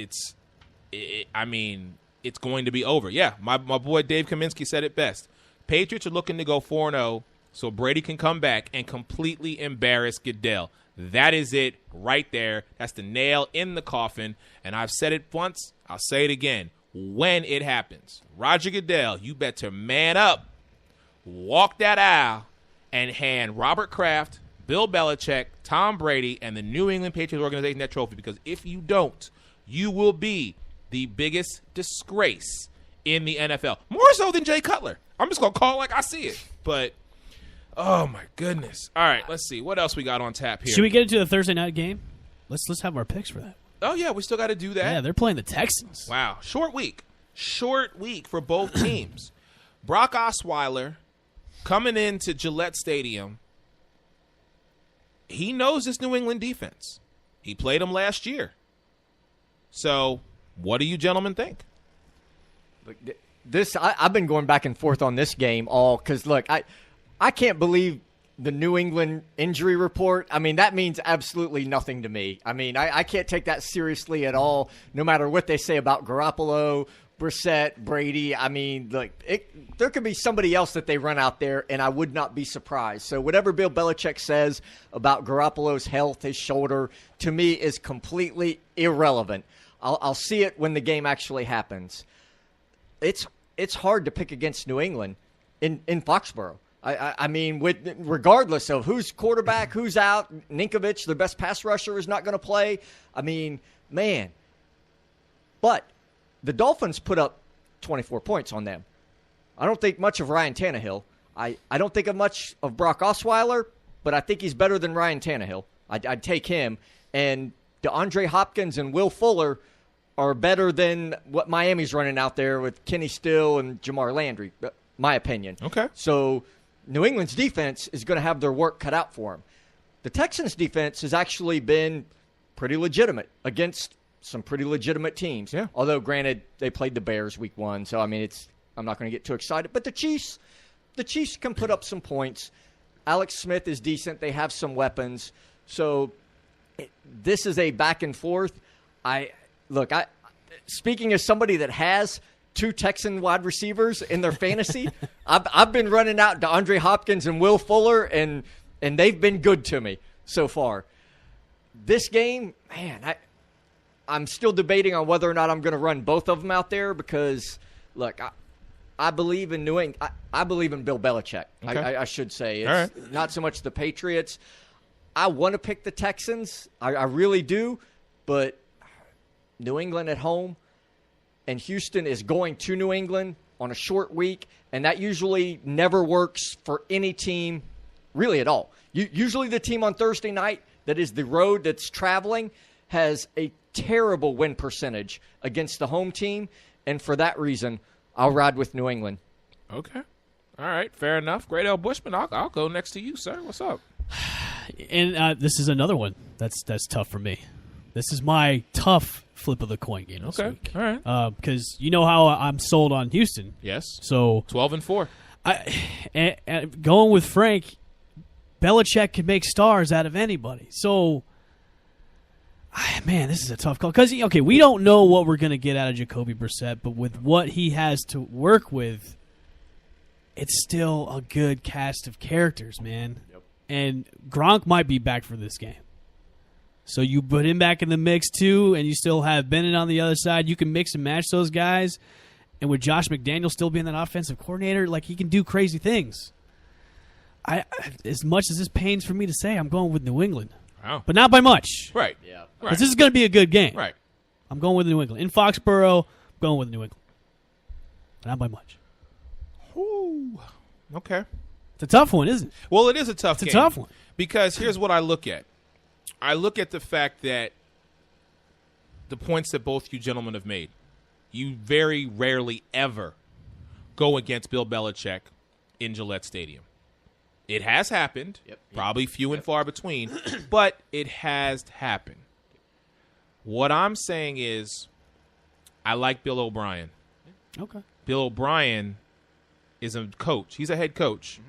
Speaker 1: going to be over. Yeah, my boy Dave Kaminsky said it best. Patriots are looking to go 4-0 so Brady can come back and completely embarrass Goodell. That is it right there. That's the nail in the coffin. And I've said it once. I'll say it again. When it happens, Roger Goodell, you better man up, walk that aisle, and hand Robert Kraft, Bill Belichick, Tom Brady, and the New England Patriots organization that trophy. Because if you don't, you will be the biggest disgrace in the NFL. More so than Jay Cutler. I'm just going to call it like I see it. But, oh, my goodness. All right, let's see. What else we got on tap here?
Speaker 4: Should we get into the Thursday night game? Let's have our picks for that.
Speaker 1: Oh, yeah, we still got to do that.
Speaker 4: Yeah, they're playing the Texans.
Speaker 1: Wow. Short week for both teams. Brock Osweiler coming into Gillette Stadium. He knows this New England defense. He played them last year. So, what do you gentlemen think?
Speaker 7: I've been going back and forth on this game all because, look, I can't believe the New England injury report. I mean, that means absolutely nothing to me. I mean, I can't take that seriously at all, no matter what they say about Garoppolo, Brissett, Brady. I mean, look, there could be somebody else that they run out there, and I would not be surprised. So whatever Bill Belichick says about Garoppolo's health, his shoulder, to me is completely irrelevant. I'll see it when the game actually happens. It's hard to pick against New England in Foxborough. I mean, regardless of who's quarterback, who's out, Ninkovich, their best pass rusher, is not going to play. I mean, man. But the Dolphins put up 24 points on them. I don't think much of Ryan Tannehill. I don't think of much of Brock Osweiler, but I think he's better than Ryan Tannehill. I'd take him. And DeAndre Hopkins and Will Fuller are better than what Miami's running out there with Kenny Still and Jamar Landry, my opinion.
Speaker 1: Okay.
Speaker 7: So New England's defense is going to have their work cut out for them. The Texans' defense has actually been pretty legitimate against some pretty legitimate teams.
Speaker 1: Yeah.
Speaker 7: Although, granted, they played the Bears week 1, so I mean, I'm not going to get too excited. But the Chiefs can put up some points. Alex Smith is decent. They have some weapons. So this is a back and forth. Speaking as somebody that has 2 Texan wide receivers in their fantasy, I've been running out DeAndre Hopkins and Will Fuller, and they've been good to me so far. This game, man, I'm still debating on whether or not I'm going to run both of them out there because, look, I believe in New England. I believe in Bill Belichick,
Speaker 1: okay.
Speaker 7: I should say. It's
Speaker 1: all right.
Speaker 7: Not so much the Patriots. I want to pick the Texans. I really do, but New England at home, and Houston is going to New England on a short week, and that usually never works for any team really at all. Usually the team on Thursday night that is the road that's traveling has a terrible win percentage against the home team, and for that reason, I'll ride with New England.
Speaker 1: Okay. All right. Fair enough. Great L. Bushman, I'll go next to you, sir. What's up?
Speaker 4: And this is another one that's tough for me. This is my tough flip of the coin game this week.
Speaker 1: All right.
Speaker 4: Because you know how I'm sold on Houston.
Speaker 1: Yes.
Speaker 4: So
Speaker 1: 12-4.
Speaker 4: and going with Frank, Belichick can make stars out of anybody. So, man, this is a tough call. Because, okay, we don't know what we're going to get out of Jacoby Brissett, but with what he has to work with, it's still a good cast of characters, man. Yep. And Gronk might be back for this game. So you put him back in the mix, too, and you still have Bennett on the other side. You can mix and match those guys. And with Josh McDaniels still being that offensive coordinator, like, he can do crazy things. As much as this pains for me to say, I'm going with New England.
Speaker 1: Wow.
Speaker 4: But not by much.
Speaker 1: Right.
Speaker 7: Yeah.
Speaker 4: Because this is going to be a good game.
Speaker 1: Right.
Speaker 4: I'm going with New England. In Foxborough, I'm going with New England. But not by much.
Speaker 1: Ooh. Okay.
Speaker 4: It's a tough one, isn't it?
Speaker 1: Well, it is a tough game.
Speaker 4: It's a tough one.
Speaker 1: Because here's what I look at. I look at the fact that the points that both you gentlemen have made, you very rarely ever go against Bill Belichick in Gillette Stadium. It has happened, probably few and far between, but it has happened. What I'm saying is I like Bill O'Brien.
Speaker 4: Okay.
Speaker 1: Bill O'Brien is a coach. He's a head coach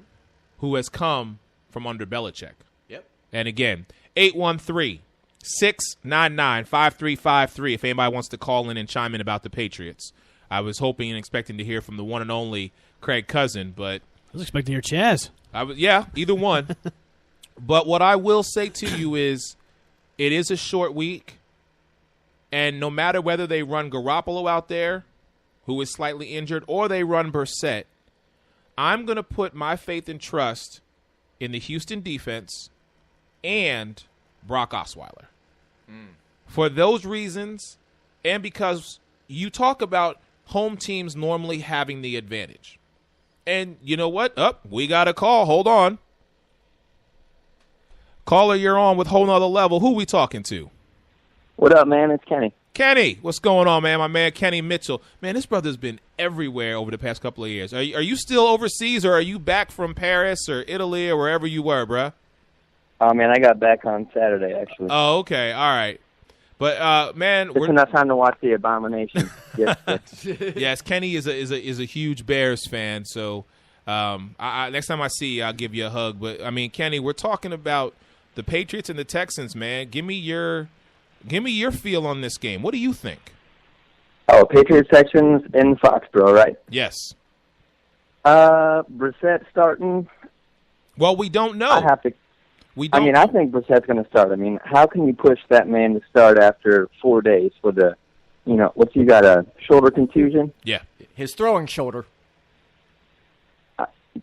Speaker 1: who has come from under Belichick.
Speaker 3: Yep.
Speaker 1: And again, 813-699-5353 if anybody wants to call in and chime in about the Patriots. I was hoping and expecting to hear from the one and only Craig Cousin, but
Speaker 4: I was expecting your Chaz.
Speaker 1: either one. But what I will say to you is it is a short week, and no matter whether they run Garoppolo out there, who is slightly injured, or they run Brissett, I'm going to put my faith and trust in the Houston defense and Brock Osweiler. For those reasons, and because you talk about home teams normally having the advantage. And you know what? We got a call. Hold on. Caller, you're on with Whole Nother Level. Who we talking to?
Speaker 6: What up, man? It's Kenny.
Speaker 1: Kenny, what's going on, man? My man Kenny Mitchell. Man, this brother's been everywhere over the past couple of years. Are you still overseas, or are you back from Paris or Italy or wherever you were, bruh?
Speaker 6: Oh, man, I got back on Saturday, actually.
Speaker 1: Oh, okay. All right. But, man,
Speaker 6: Just enough time to watch The Abomination. Yes.
Speaker 1: yes, Kenny is a huge Bears fan. So next time I see you, I'll give you a hug. But, I mean, Kenny, we're talking about the Patriots and the Texans, man. Give me your feel on this game. What do you think?
Speaker 6: Oh, Patriots Texans in Foxborough, right?
Speaker 1: Yes.
Speaker 6: Brissett starting.
Speaker 1: Well, we don't know.
Speaker 6: I have to. I mean, I think Brissett's going to start. I mean, how can you push that man to start after 4 days with what's you got, a shoulder contusion?
Speaker 1: Yeah.
Speaker 7: His throwing shoulder.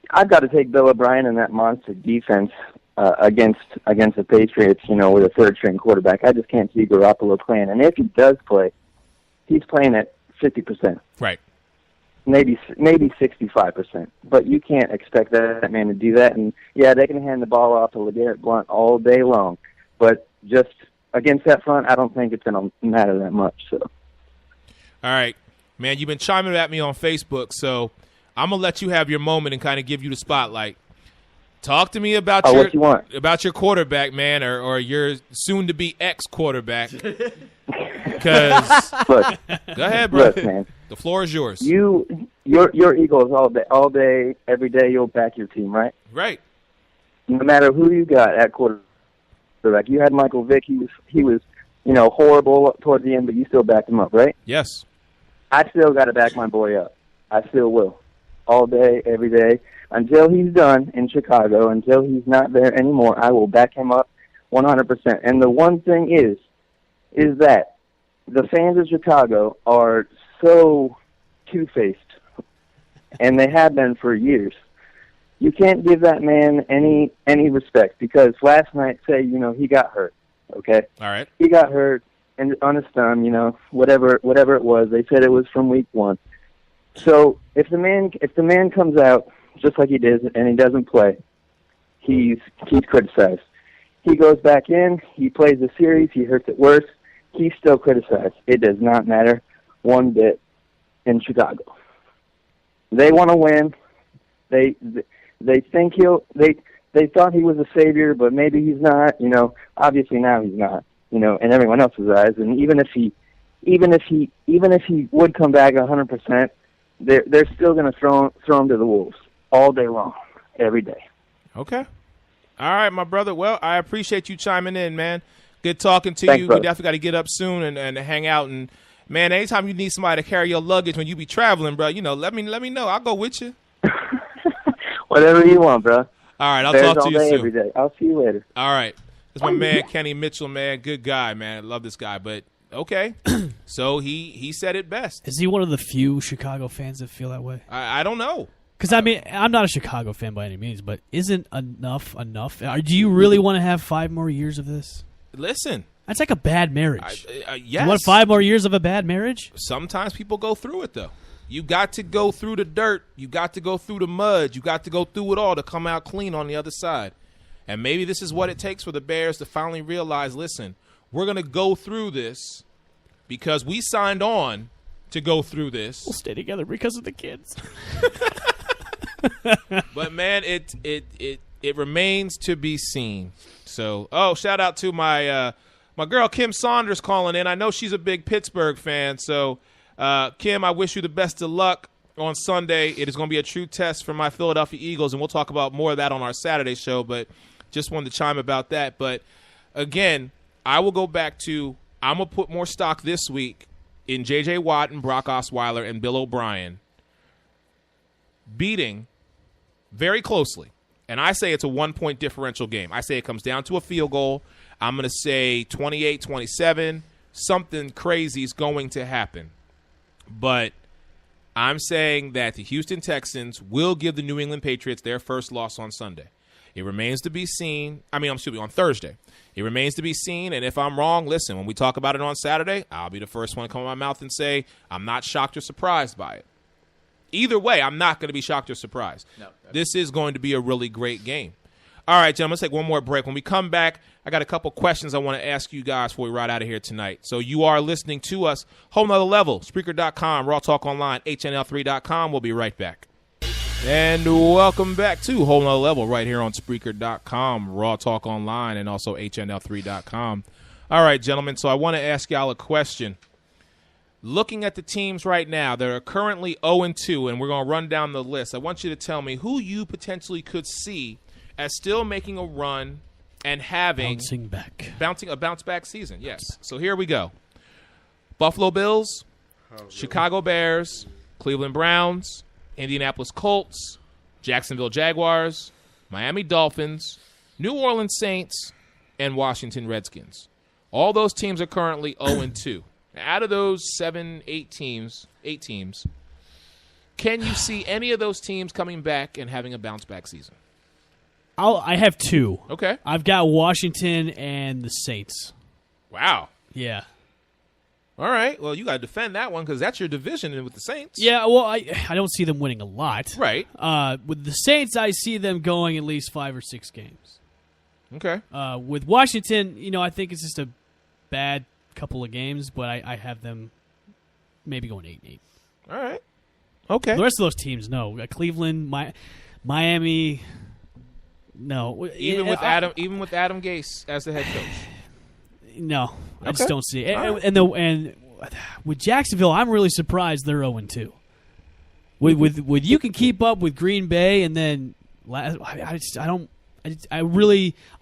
Speaker 6: I've got to take Bill O'Brien and that monster defense against the Patriots, with a third-string quarterback. I just can't see Garoppolo playing. And if he does play, he's playing at 50%.
Speaker 1: Right.
Speaker 6: Maybe 65%. But you can't expect that man to do that. And, yeah, they can hand the ball off to LeGarrette Blount all day long. But just against that front, I don't think it's going to matter that much. So.
Speaker 1: All right. Man, you've been chiming at me on Facebook, so I'm going to let you have your moment and kind of give you the spotlight. Talk to me about
Speaker 6: what you want.
Speaker 1: About your quarterback, man, or your soon-to-be ex-quarterback. Because go ahead, bro.
Speaker 6: Look, man.
Speaker 1: The floor is yours.
Speaker 6: Your Eagles all day, every day. You'll back your team, right?
Speaker 1: Right.
Speaker 6: No matter who you got at quarterback. You had Michael Vick. He was horrible towards the end, but you still backed him up, right?
Speaker 1: Yes.
Speaker 6: I still got to back my boy up. I still will, all day, every day. Until he's done in Chicago, until he's not there anymore, I will back him up 100%. And the one thing is that the fans of Chicago are so two-faced, and they have been for years. You can't give that man any respect, because last night, say, he got hurt, okay?
Speaker 1: All right.
Speaker 6: He got hurt and on his thumb, whatever it was. They said it was from week 1. So if the man comes out just like he did, and he doesn't play, he's criticized. He goes back in, he plays the series, he hurts it worse, he's still criticized. It does not matter one bit in Chicago. They want to win. They think they thought he was a savior, but maybe he's not. Obviously now he's not. In everyone else's eyes. And even if he would come back 100%, they're still going to throw him to the wolves all day long, every day.
Speaker 1: Okay. All right, my brother. Well, I appreciate you chiming in, man. Good talking to
Speaker 6: Thanks,
Speaker 1: you.
Speaker 6: brother.
Speaker 1: We definitely got to get up soon and hang out. And, man, anytime you need somebody to carry your luggage when you be traveling, bro, let me know. I'll go with you.
Speaker 6: Whatever you want, bro.
Speaker 1: All right, I'll
Speaker 6: Bears
Speaker 1: talk to
Speaker 6: all
Speaker 1: you
Speaker 6: day,
Speaker 1: soon.
Speaker 6: every day. I'll see you later.
Speaker 1: All right. That's my man, Kenny Mitchell, man. Good guy, man. I love this guy. But, okay. So he said it best.
Speaker 4: Is he one of the few Chicago fans that feel that way?
Speaker 1: I don't know.
Speaker 4: Because, I'm not a Chicago fan by any means, but isn't enough? Do you really want to have 5 more years of this?
Speaker 1: Listen.
Speaker 4: That's like a bad marriage.
Speaker 1: Yes.
Speaker 4: You want 5 more years of a bad marriage?
Speaker 1: Sometimes people go through it, though. You got to go through the dirt. You got to go through the mud. You got to go through it all to come out clean on the other side. And maybe this is what it takes for the Bears to finally realize, listen, we're going to go through this because we signed on to go through this.
Speaker 4: We'll stay together because of the kids.
Speaker 1: But, man, it remains to be seen. So, shout out to my girl Kim Saunders calling in. I know she's a big Pittsburgh fan, so Kim, I wish you the best of luck on Sunday. It is going to be a true test for my Philadelphia Eagles, and we'll talk about more of that on our Saturday show, but just wanted to chime about that. But, again, I will go back to I'm going to put more stock this week in J.J. Watt and Brock Osweiler and Bill O'Brien beating very closely. And I say it's a 1-point differential game. I say it comes down to a field goal. I'm going to say 28-27. Something crazy is going to happen. But I'm saying that the Houston Texans will give the New England Patriots their first loss on Sunday. It remains to be seen. On Thursday. It remains to be seen, and if I'm wrong, listen, when we talk about it on Saturday, I'll be the first one to come out of my mouth and say I'm not shocked or surprised by it. Either way, I'm not going to be shocked or surprised. No, this is going to be a really great game. All right, gentlemen, let's take one more break. When we come back, I got a couple questions I want to ask you guys before we ride out of here tonight. So you are listening to us, Whole Nother Level, Spreaker.com, Raw Talk Online, HNL3.com. We'll be right back. And welcome back to Whole Nother Level right here on Spreaker.com, Raw Talk Online, and also HNL3.com. All right, gentlemen, so I want to ask y'all a question. Looking at the teams right now that are currently 0-2, and we're going to run down the list, I want you to tell me who you potentially could see as still making a run and having a bounce-back season. Yes. So here we go. Buffalo Bills, Chicago Bears, Cleveland Browns, Indianapolis Colts, Jacksonville Jaguars, Miami Dolphins, New Orleans Saints, and Washington Redskins. All those teams are currently 0-2. Out of those 8 teams, can you see any of those teams coming back and having a bounce-back season?
Speaker 4: I have 2.
Speaker 1: Okay.
Speaker 4: I've got Washington and the Saints.
Speaker 1: Wow.
Speaker 4: Yeah.
Speaker 1: All right. Well, you got to defend that one because that's your division with the Saints.
Speaker 4: Yeah, well, I don't see them winning a lot.
Speaker 1: Right.
Speaker 4: With the Saints, I see them going at least 5 or 6 games.
Speaker 1: Okay.
Speaker 4: With Washington, I think it's just a bad couple of games, but I have them maybe going 8-8.
Speaker 1: All right. Okay.
Speaker 4: The rest of those teams, no. Cleveland, Miami, no.
Speaker 1: Even with Adam Gase as the head coach.
Speaker 4: No, I just don't see it. And with Jacksonville, I'm really surprised they're 0-2. With you can keep up with Green Bay, and then I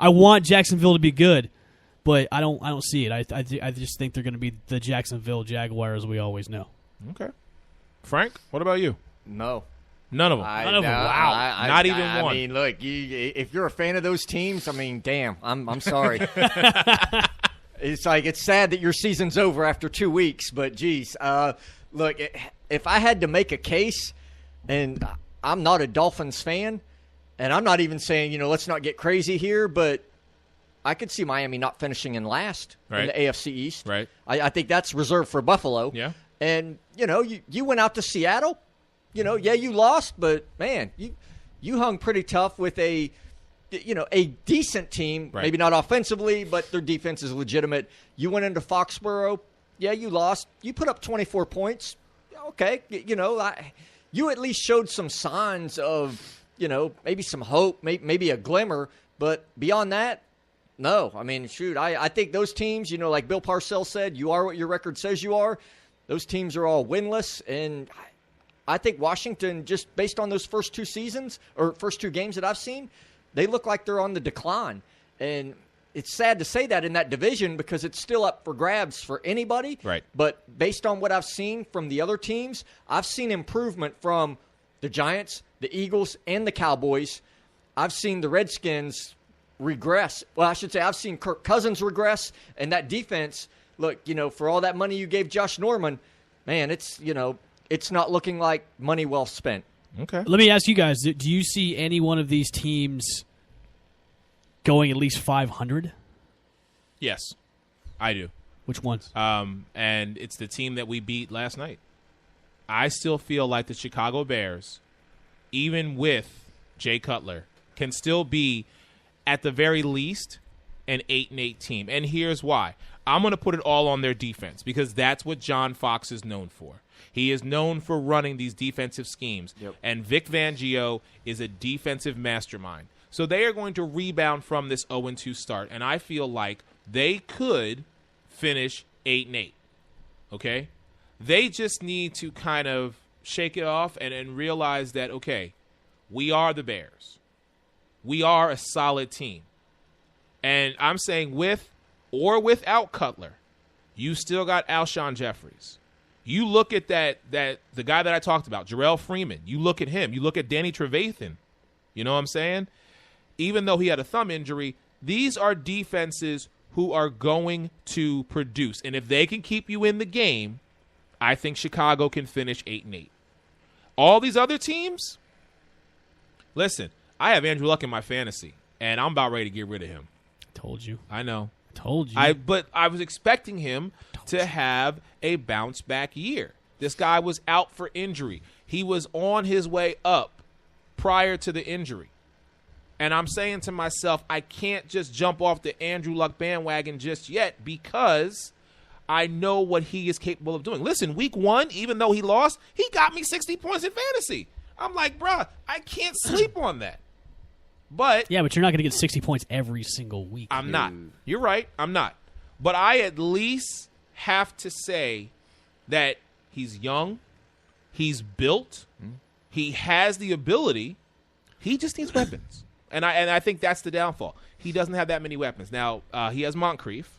Speaker 4: want Jacksonville to be good, but I don't see it. I just think they're going to be the Jacksonville Jaguars we always know.
Speaker 1: Okay, Frank, what about you?
Speaker 7: No.
Speaker 1: None of them.
Speaker 4: None of them. Wow.
Speaker 1: Not even one.
Speaker 7: I mean, look, if you're a fan of those teams, I mean, damn, I'm sorry. It's like it's sad that your season's over after 2 weeks, but geez, look, if I had to make a case, and I'm not a Dolphins fan, and I'm not even saying let's not get crazy here, but I could see Miami not finishing in last in the AFC East.
Speaker 1: Right.
Speaker 7: I think that's reserved for Buffalo.
Speaker 1: Yeah.
Speaker 7: And you went out to Seattle. Yeah, you lost, but man, you hung pretty tough with a a decent team,
Speaker 1: Right.
Speaker 7: maybe not offensively, but their defense is legitimate. You went into Foxborough, yeah, you lost. You put up 24 points. Okay, you at least showed some signs of, maybe some hope, maybe a glimmer. But beyond that, no. I mean, shoot, I think those teams, like Bill Parcells said, you are what your record says you are. Those teams are all winless, and I think Washington, just based on those first two games that I've seen, they look like they're on the decline. And it's sad to say that in that division because it's still up for grabs for anybody.
Speaker 1: Right.
Speaker 7: But based on what I've seen from the other teams, I've seen improvement from the Giants, the Eagles, and the Cowboys. I've seen the Redskins regress. Well, I should say I've seen Kirk Cousins regress, and that defense, look, for all that money you gave Josh Norman, man, it's not looking like money well spent.
Speaker 1: Okay.
Speaker 4: Let me ask you guys, do you see any one of these teams going at least 500?
Speaker 1: Yes, I do.
Speaker 4: Which ones?
Speaker 1: And it's the team that we beat last night. I still feel like the Chicago Bears, even with Jay Cutler, can still be, at the very least, an 8-8 team. And here's why. I'm going to put it all on their defense because that's what John Fox is known for. He is known for running these defensive schemes.
Speaker 7: Yep.
Speaker 1: And Vic Fangio is a defensive mastermind. So they are going to rebound from this 0-2 start. And I feel like they could finish 8-8. Okay? They just need to kind of shake it off and realize that, okay, we are the Bears. We are a solid team. And I'm saying with or without Cutler, you still got Alshon Jeffries. You look at the guy that I talked about, Jarrell Freeman. You look at him. You look at Danny Trevathan. You know what I'm saying? Even though he had a thumb injury, these are defenses who are going to produce. And if they can keep you in the game, I think Chicago can finish 8-8. All these other teams, listen, I have Andrew Luck in my fantasy, and I'm about ready to get rid of him.
Speaker 4: Told you.
Speaker 1: I know.
Speaker 4: Told you.
Speaker 1: But I was expecting him to have a bounce-back year. This guy was out for injury. He was on his way up prior to the injury. And I'm saying to myself, I can't just jump off the Andrew Luck bandwagon just yet because I know what he is capable of doing. Listen, week 1, even though he lost, he got me 60 points in fantasy. I'm like, bruh, I can't sleep on that. But
Speaker 4: yeah, but you're not going to get 60 points every single week.
Speaker 1: I'm not. You're right. I'm not. But I at least have to say that he's young. He's built. He has the ability. He just needs weapons. And I think that's the downfall. He doesn't have that many weapons. Now, he has Moncrief,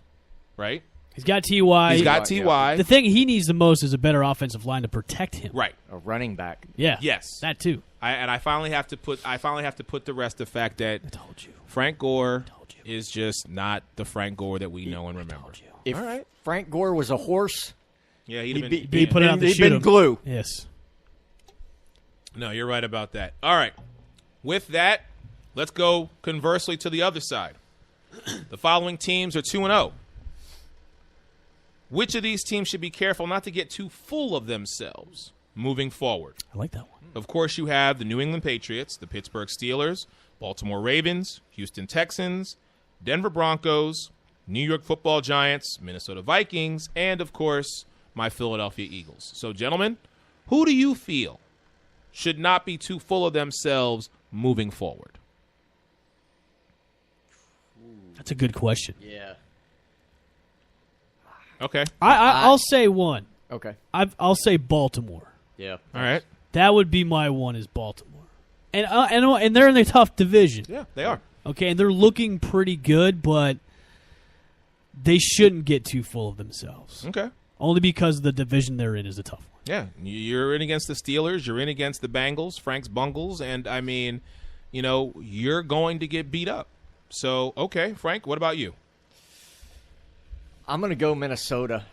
Speaker 1: right?
Speaker 4: He's got T.Y.
Speaker 1: He's got T.Y.
Speaker 4: The thing he needs the most is a better offensive line to protect him.
Speaker 1: Right.
Speaker 7: A running back.
Speaker 4: Yeah.
Speaker 1: Yes.
Speaker 4: That too.
Speaker 1: I finally have to put the rest of the fact that
Speaker 4: I told you.
Speaker 1: Frank Gore is just not the Frank Gore that we know and remember.
Speaker 7: If Frank Gore was a horse,
Speaker 1: Yeah, he'd have
Speaker 7: he'd
Speaker 1: been.
Speaker 4: put it out to
Speaker 7: he'd
Speaker 4: shoot
Speaker 7: been
Speaker 4: him.
Speaker 7: glue.
Speaker 4: Yes.
Speaker 1: No, you're right about that. All right. With that, let's go conversely to the other side. The following teams are 2-0. Which of these teams should be careful not to get too full of themselves moving forward?
Speaker 4: I like that one.
Speaker 1: Of course, you have the New England Patriots, the Pittsburgh Steelers, Baltimore Ravens, Houston Texans, Denver Broncos, New York Football Giants, Minnesota Vikings, and, of course, my Philadelphia Eagles. So, gentlemen, who do you feel should not be too full of themselves moving forward?
Speaker 4: That's a good question.
Speaker 7: Yeah.
Speaker 1: Okay.
Speaker 4: I'll say one.
Speaker 7: Okay.
Speaker 4: I'll say Baltimore.
Speaker 7: Yeah.
Speaker 1: All right.
Speaker 4: That would be my one is Baltimore. And they're in a tough division.
Speaker 1: Yeah, they are.
Speaker 4: Okay, and they're looking pretty good, but they shouldn't get too full of themselves.
Speaker 1: Okay.
Speaker 4: Only because the division they're in is a tough one.
Speaker 1: Yeah, you're in against the Steelers. You're in against the Bengals, Frank's Bungles, and, I mean, you're going to get beat up. So, okay, Frank, what about you?
Speaker 7: I'm going to go Minnesota.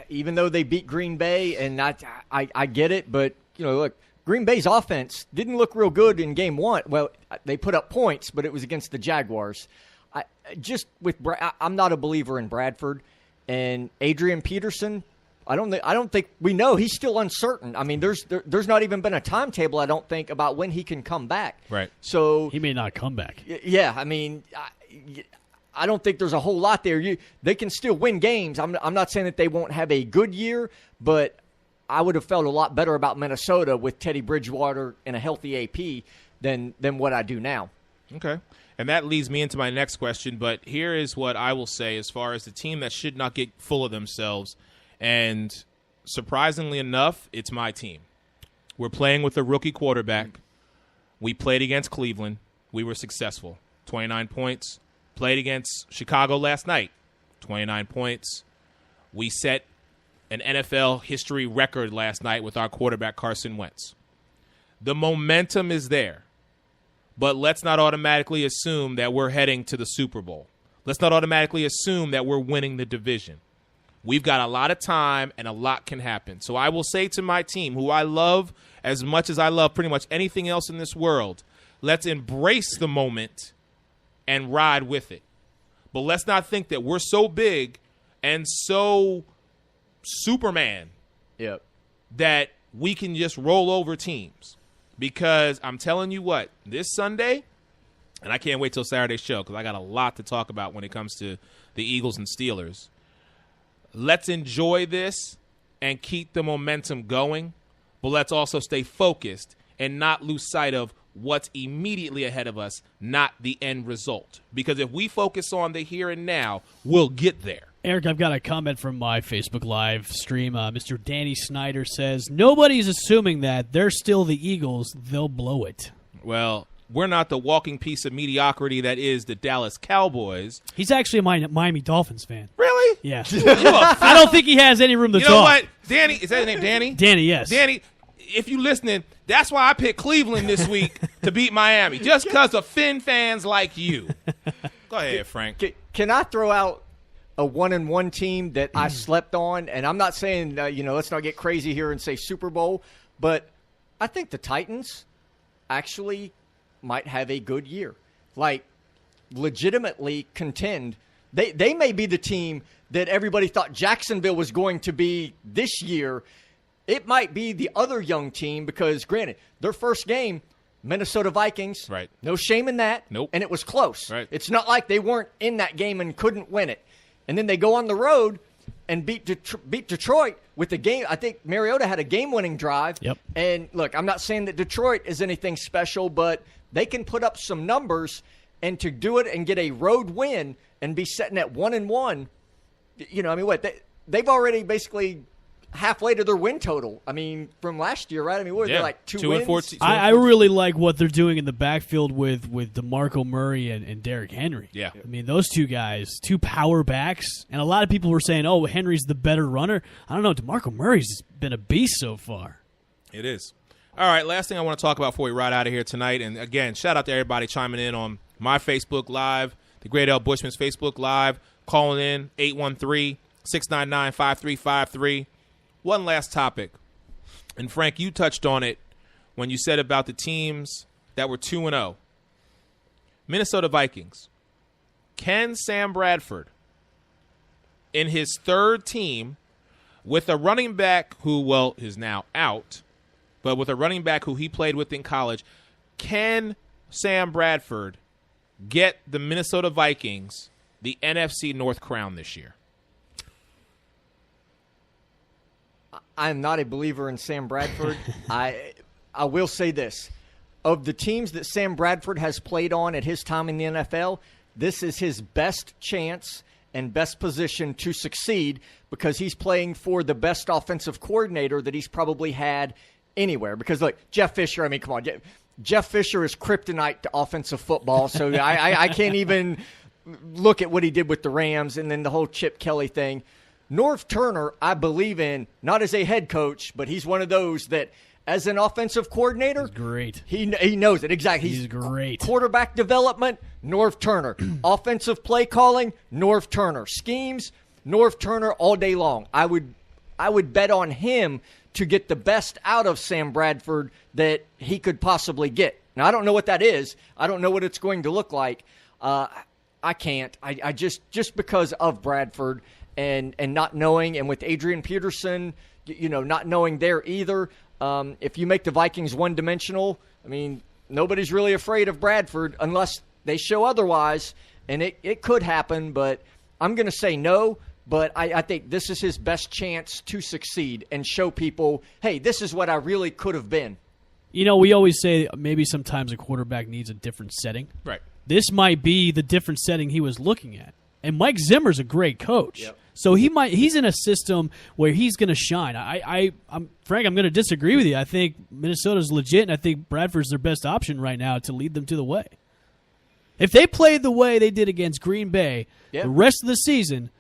Speaker 7: Even though they beat Green Bay, and I get it, but look, Green Bay's offense didn't look real good in Game 1. Well, they put up points, but it was against the Jaguars. I'm not a believer in Bradford, and Adrian Peterson. I don't think we know. He's still uncertain. I mean, there's not even been a timetable, I don't think, about when he can come back.
Speaker 1: Right.
Speaker 7: So
Speaker 4: He may not come back.
Speaker 7: yeah, I mean, I don't think there's a whole lot there. They can still win games. I'm not saying that they won't have a good year, but I would have felt a lot better about Minnesota with Teddy Bridgewater and a healthy AP than what I do now.
Speaker 1: Okay. And that leads me into my next question, but here is what I will say as far as the team that should not get full of themselves. And surprisingly enough, it's my team. We're playing with a rookie quarterback. We played against Cleveland. We were successful. 29 points. Played against Chicago last night. 29 points. We set an NFL history record last night with our quarterback, Carson Wentz. The momentum is there. But let's not automatically assume that we're heading to the Super Bowl. Let's not automatically assume that we're winning the division. We've got a lot of time, and a lot can happen. So I will say to my team, who I love as much as I love pretty much anything else in this world, let's embrace the moment and ride with it. But let's not think that we're so big and so Superman that we can just roll over teams. Because I'm telling you what, this Sunday, and I can't wait till Saturday's show because I got a lot to talk about when it comes to the Eagles and Steelers. Let's enjoy this and keep the momentum going, but let's also stay focused and not lose sight of what's immediately ahead of us, not the end result. Because if we focus on the here and now, we'll get there.
Speaker 4: Eric, I've got a comment from my Facebook Live stream. Mr. Danny Snyder says, nobody's assuming that they're still the Eagles. They'll blow it.
Speaker 1: Well, we're not the walking piece of mediocrity that is the Dallas Cowboys.
Speaker 4: He's actually a Miami Dolphins fan.
Speaker 1: Really?
Speaker 4: Yeah. I don't think he has any room to talk.
Speaker 1: You know what? Danny, is that his name, Danny?
Speaker 4: Danny, yes.
Speaker 1: Danny, if you listening, that's why I picked Cleveland this week to beat Miami, just because of Finn fans like you. Go ahead, Frank.
Speaker 7: Can I throw out a 1-1 team that I slept on? And I'm not saying, let's not get crazy here and say Super Bowl, but I think the Titans actually might have a good year. Like, legitimately contend. They may be the team that everybody thought Jacksonville was going to be this year. It might be the other young team because, granted, their first game, Minnesota Vikings.
Speaker 1: Right.
Speaker 7: No shame in that.
Speaker 1: Nope.
Speaker 7: And it was close.
Speaker 1: Right.
Speaker 7: It's not like they weren't in that game and couldn't win it. And then they go on the road and beat Detroit with the game. I think Mariota had a game-winning drive.
Speaker 4: Yep.
Speaker 7: And, look, I'm not saying that Detroit is anything special, but they can put up some numbers, and to do it and get a road win and be sitting at 1-1, they've already basically halfway to their win total. I mean, from last year, right? I mean, what were they, like 2 wins?
Speaker 1: 2 and 14.
Speaker 4: I really like what they're doing in the backfield with DeMarco Murray and Derrick Henry.
Speaker 1: Yeah.
Speaker 4: I mean, those two guys, two power backs. And a lot of people were saying, oh, Henry's the better runner. I don't know. DeMarco Murray's been a beast so far.
Speaker 1: It is. All right, last thing I want to talk about before we ride out of here tonight. And, again, shout out to everybody chiming in on my Facebook Live, the Great L. Bushman's Facebook Live, calling in 813-699-5353. One last topic, and Frank, you touched on it when you said about the teams that were 2-0. Minnesota Vikings. Can Sam Bradford, in his third team, with a running back who, is now out, but with a running back who he played with in college, can Sam Bradford get the Minnesota Vikings the NFC North crown this year?
Speaker 7: I'm not a believer in Sam Bradford. I will say this. Of the teams that Sam Bradford has played on at his time in the NFL, this is his best chance and best position to succeed because he's playing for the best offensive coordinator that he's probably had anywhere. Because, look, Jeff Fisher, I mean, come on. Jeff Fisher is kryptonite to offensive football, so I can't even look at what he did with the Rams and then the whole Chip Kelly thing. Norv Turner, I believe in, not as a head coach, but he's one of those that, as an offensive coordinator,
Speaker 4: He's great.
Speaker 7: He knows it. Exactly.
Speaker 4: He's great.
Speaker 7: Quarterback development, Norv Turner. Offensive play calling, Norv Turner. Schemes, Norv Turner all day long. I would bet on him to get the best out of Sam Bradford that he could possibly get. Now, I don't know what that is. I don't know what it's going to look like. I can't. I just because of Bradford and not knowing, and with Adrian Peterson, not knowing there either. If you make the Vikings one-dimensional, I mean, nobody's really afraid of Bradford unless they show otherwise, and it could happen, but I'm going to say no. But I think this is his best chance to succeed and show people, hey, this is what I really could have been.
Speaker 4: We always say maybe sometimes a quarterback needs a different setting.
Speaker 1: Right.
Speaker 4: This might be the different setting he was looking at. And Mike Zimmer's a great coach. Yep. So he's in a system where he's going to shine. I'm Frank, I'm going to disagree with you. I think Minnesota's legit, and I think Bradford's their best option right now to lead them to the way. If they played the way they did against Green Bay the rest of the season,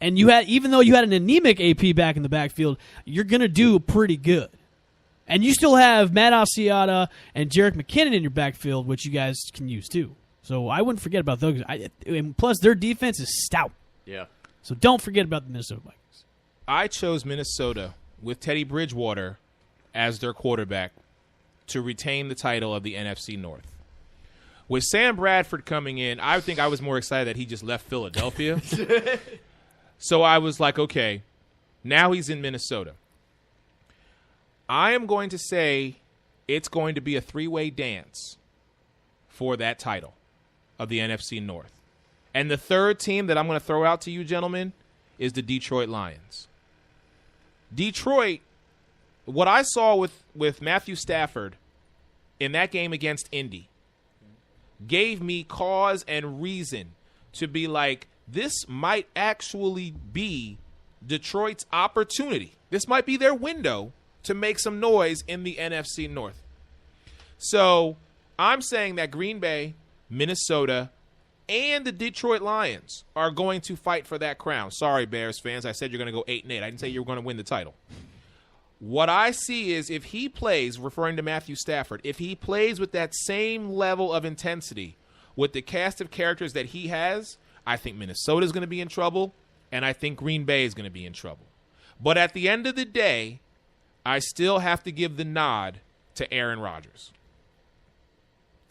Speaker 4: and even though you had an anemic AP back in the backfield, you're going to do pretty good. And you still have Matt Asiata and Jerick McKinnon in your backfield, which you guys can use too. So I wouldn't forget about those. And plus, their defense is stout.
Speaker 7: Yeah.
Speaker 4: So don't forget about the Minnesota Vikings.
Speaker 1: I chose Minnesota with Teddy Bridgewater as their quarterback to retain the title of the NFC North. With Sam Bradford coming in, I think I was more excited that he just left Philadelphia. So I was like, okay, now he's in Minnesota. I am going to say it's going to be a three-way dance for that title of the NFC North. And the third team that I'm going to throw out to you, gentlemen, is the Detroit Lions. Detroit, what I saw with Matthew Stafford in that game against Indy gave me cause and reason to be like, this might actually be Detroit's opportunity. This might be their window to make some noise in the NFC North. So I'm saying that Green Bay, Minnesota, and the Detroit Lions are going to fight for that crown. Sorry, Bears fans. I said you're going to go 8-8. I didn't say you were going to win the title. What I see is if he plays, referring to Matthew Stafford, if he plays with that same level of intensity, with the cast of characters that he has, I think Minnesota is going to be in trouble, and I think Green Bay is going to be in trouble. But at the end of the day, I still have to give the nod to Aaron Rodgers.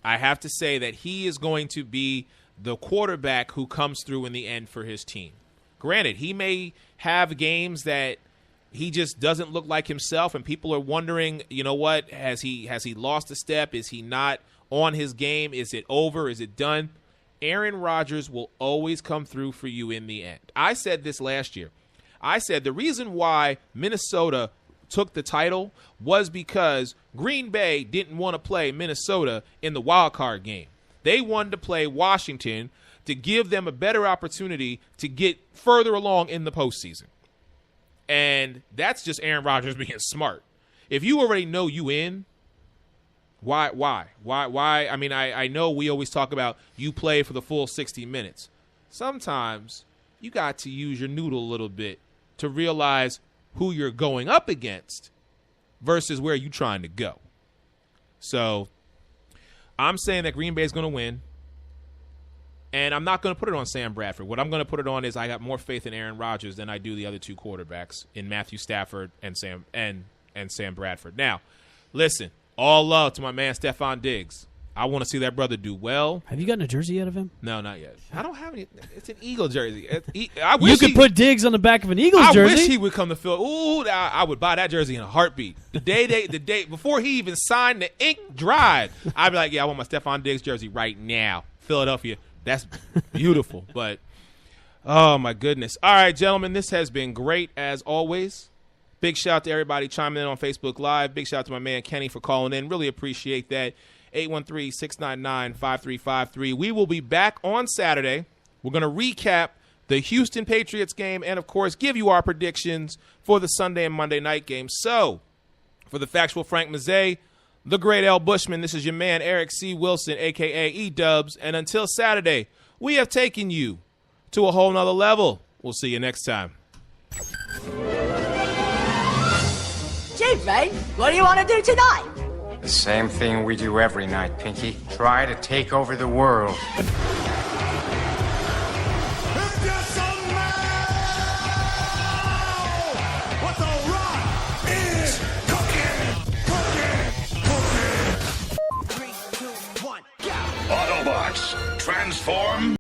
Speaker 1: I have to say that he is going to be the quarterback who comes through in the end for his team. Granted, he may have games that he just doesn't look like himself, and people are wondering, you know what, has he lost a step? Is he not on his game? Is it over? Is it done? Aaron Rodgers will always come through for you in the end. I said this last year. I said the reason why Minnesota took the title was because Green Bay didn't want to play Minnesota in the wild card game. They wanted to play Washington to give them a better opportunity to get further along in the postseason. And that's just Aaron Rodgers being smart. If you already know you in, why? I mean, I know we always talk about you play for the full 60 minutes. Sometimes you got to use your noodle a little bit to realize who you're going up against versus where you're trying to go. So I'm saying that Green Bay is going to win, and I'm not going to put it on Sam Bradford. What I'm going to put it on is I got more faith in Aaron Rodgers than I do the other two quarterbacks in Matthew Stafford and Sam Bradford. Now, listen, all love to my man Stephon Diggs. I want to see that brother do well.
Speaker 4: Have you gotten a jersey out of him?
Speaker 1: No, not yet. I don't have any. It's an Eagle jersey.
Speaker 4: You could put Diggs on the back of an Eagles jersey.
Speaker 1: I wish he would come to Philly. Ooh, I would buy that jersey in a heartbeat. The day before he even signed, the ink dried. I'd be like, yeah, I want my Stephon Diggs jersey right now. Philadelphia. That's beautiful. But, oh, my goodness. All right, gentlemen, this has been great as always. Big shout out to everybody chiming in on Facebook Live. Big shout out to my man Kenny for calling in. Really appreciate that. 813-699-5353. We will be back on Saturday. We're going to recap the Houston Patriots game and, of course, give you our predictions for the Sunday and Monday night games. So, for the factual Frank Mazzei, the great L. Bushman, this is your man Eric C. Wilson, a.k.a. E-Dubs. And until Saturday, we have taken you to a whole nother level. We'll see you next time.
Speaker 8: Chief, mate, what do you want to do tonight?
Speaker 9: The same thing we do every night, Pinky. Try to take over the world.
Speaker 10: Autobots, transform.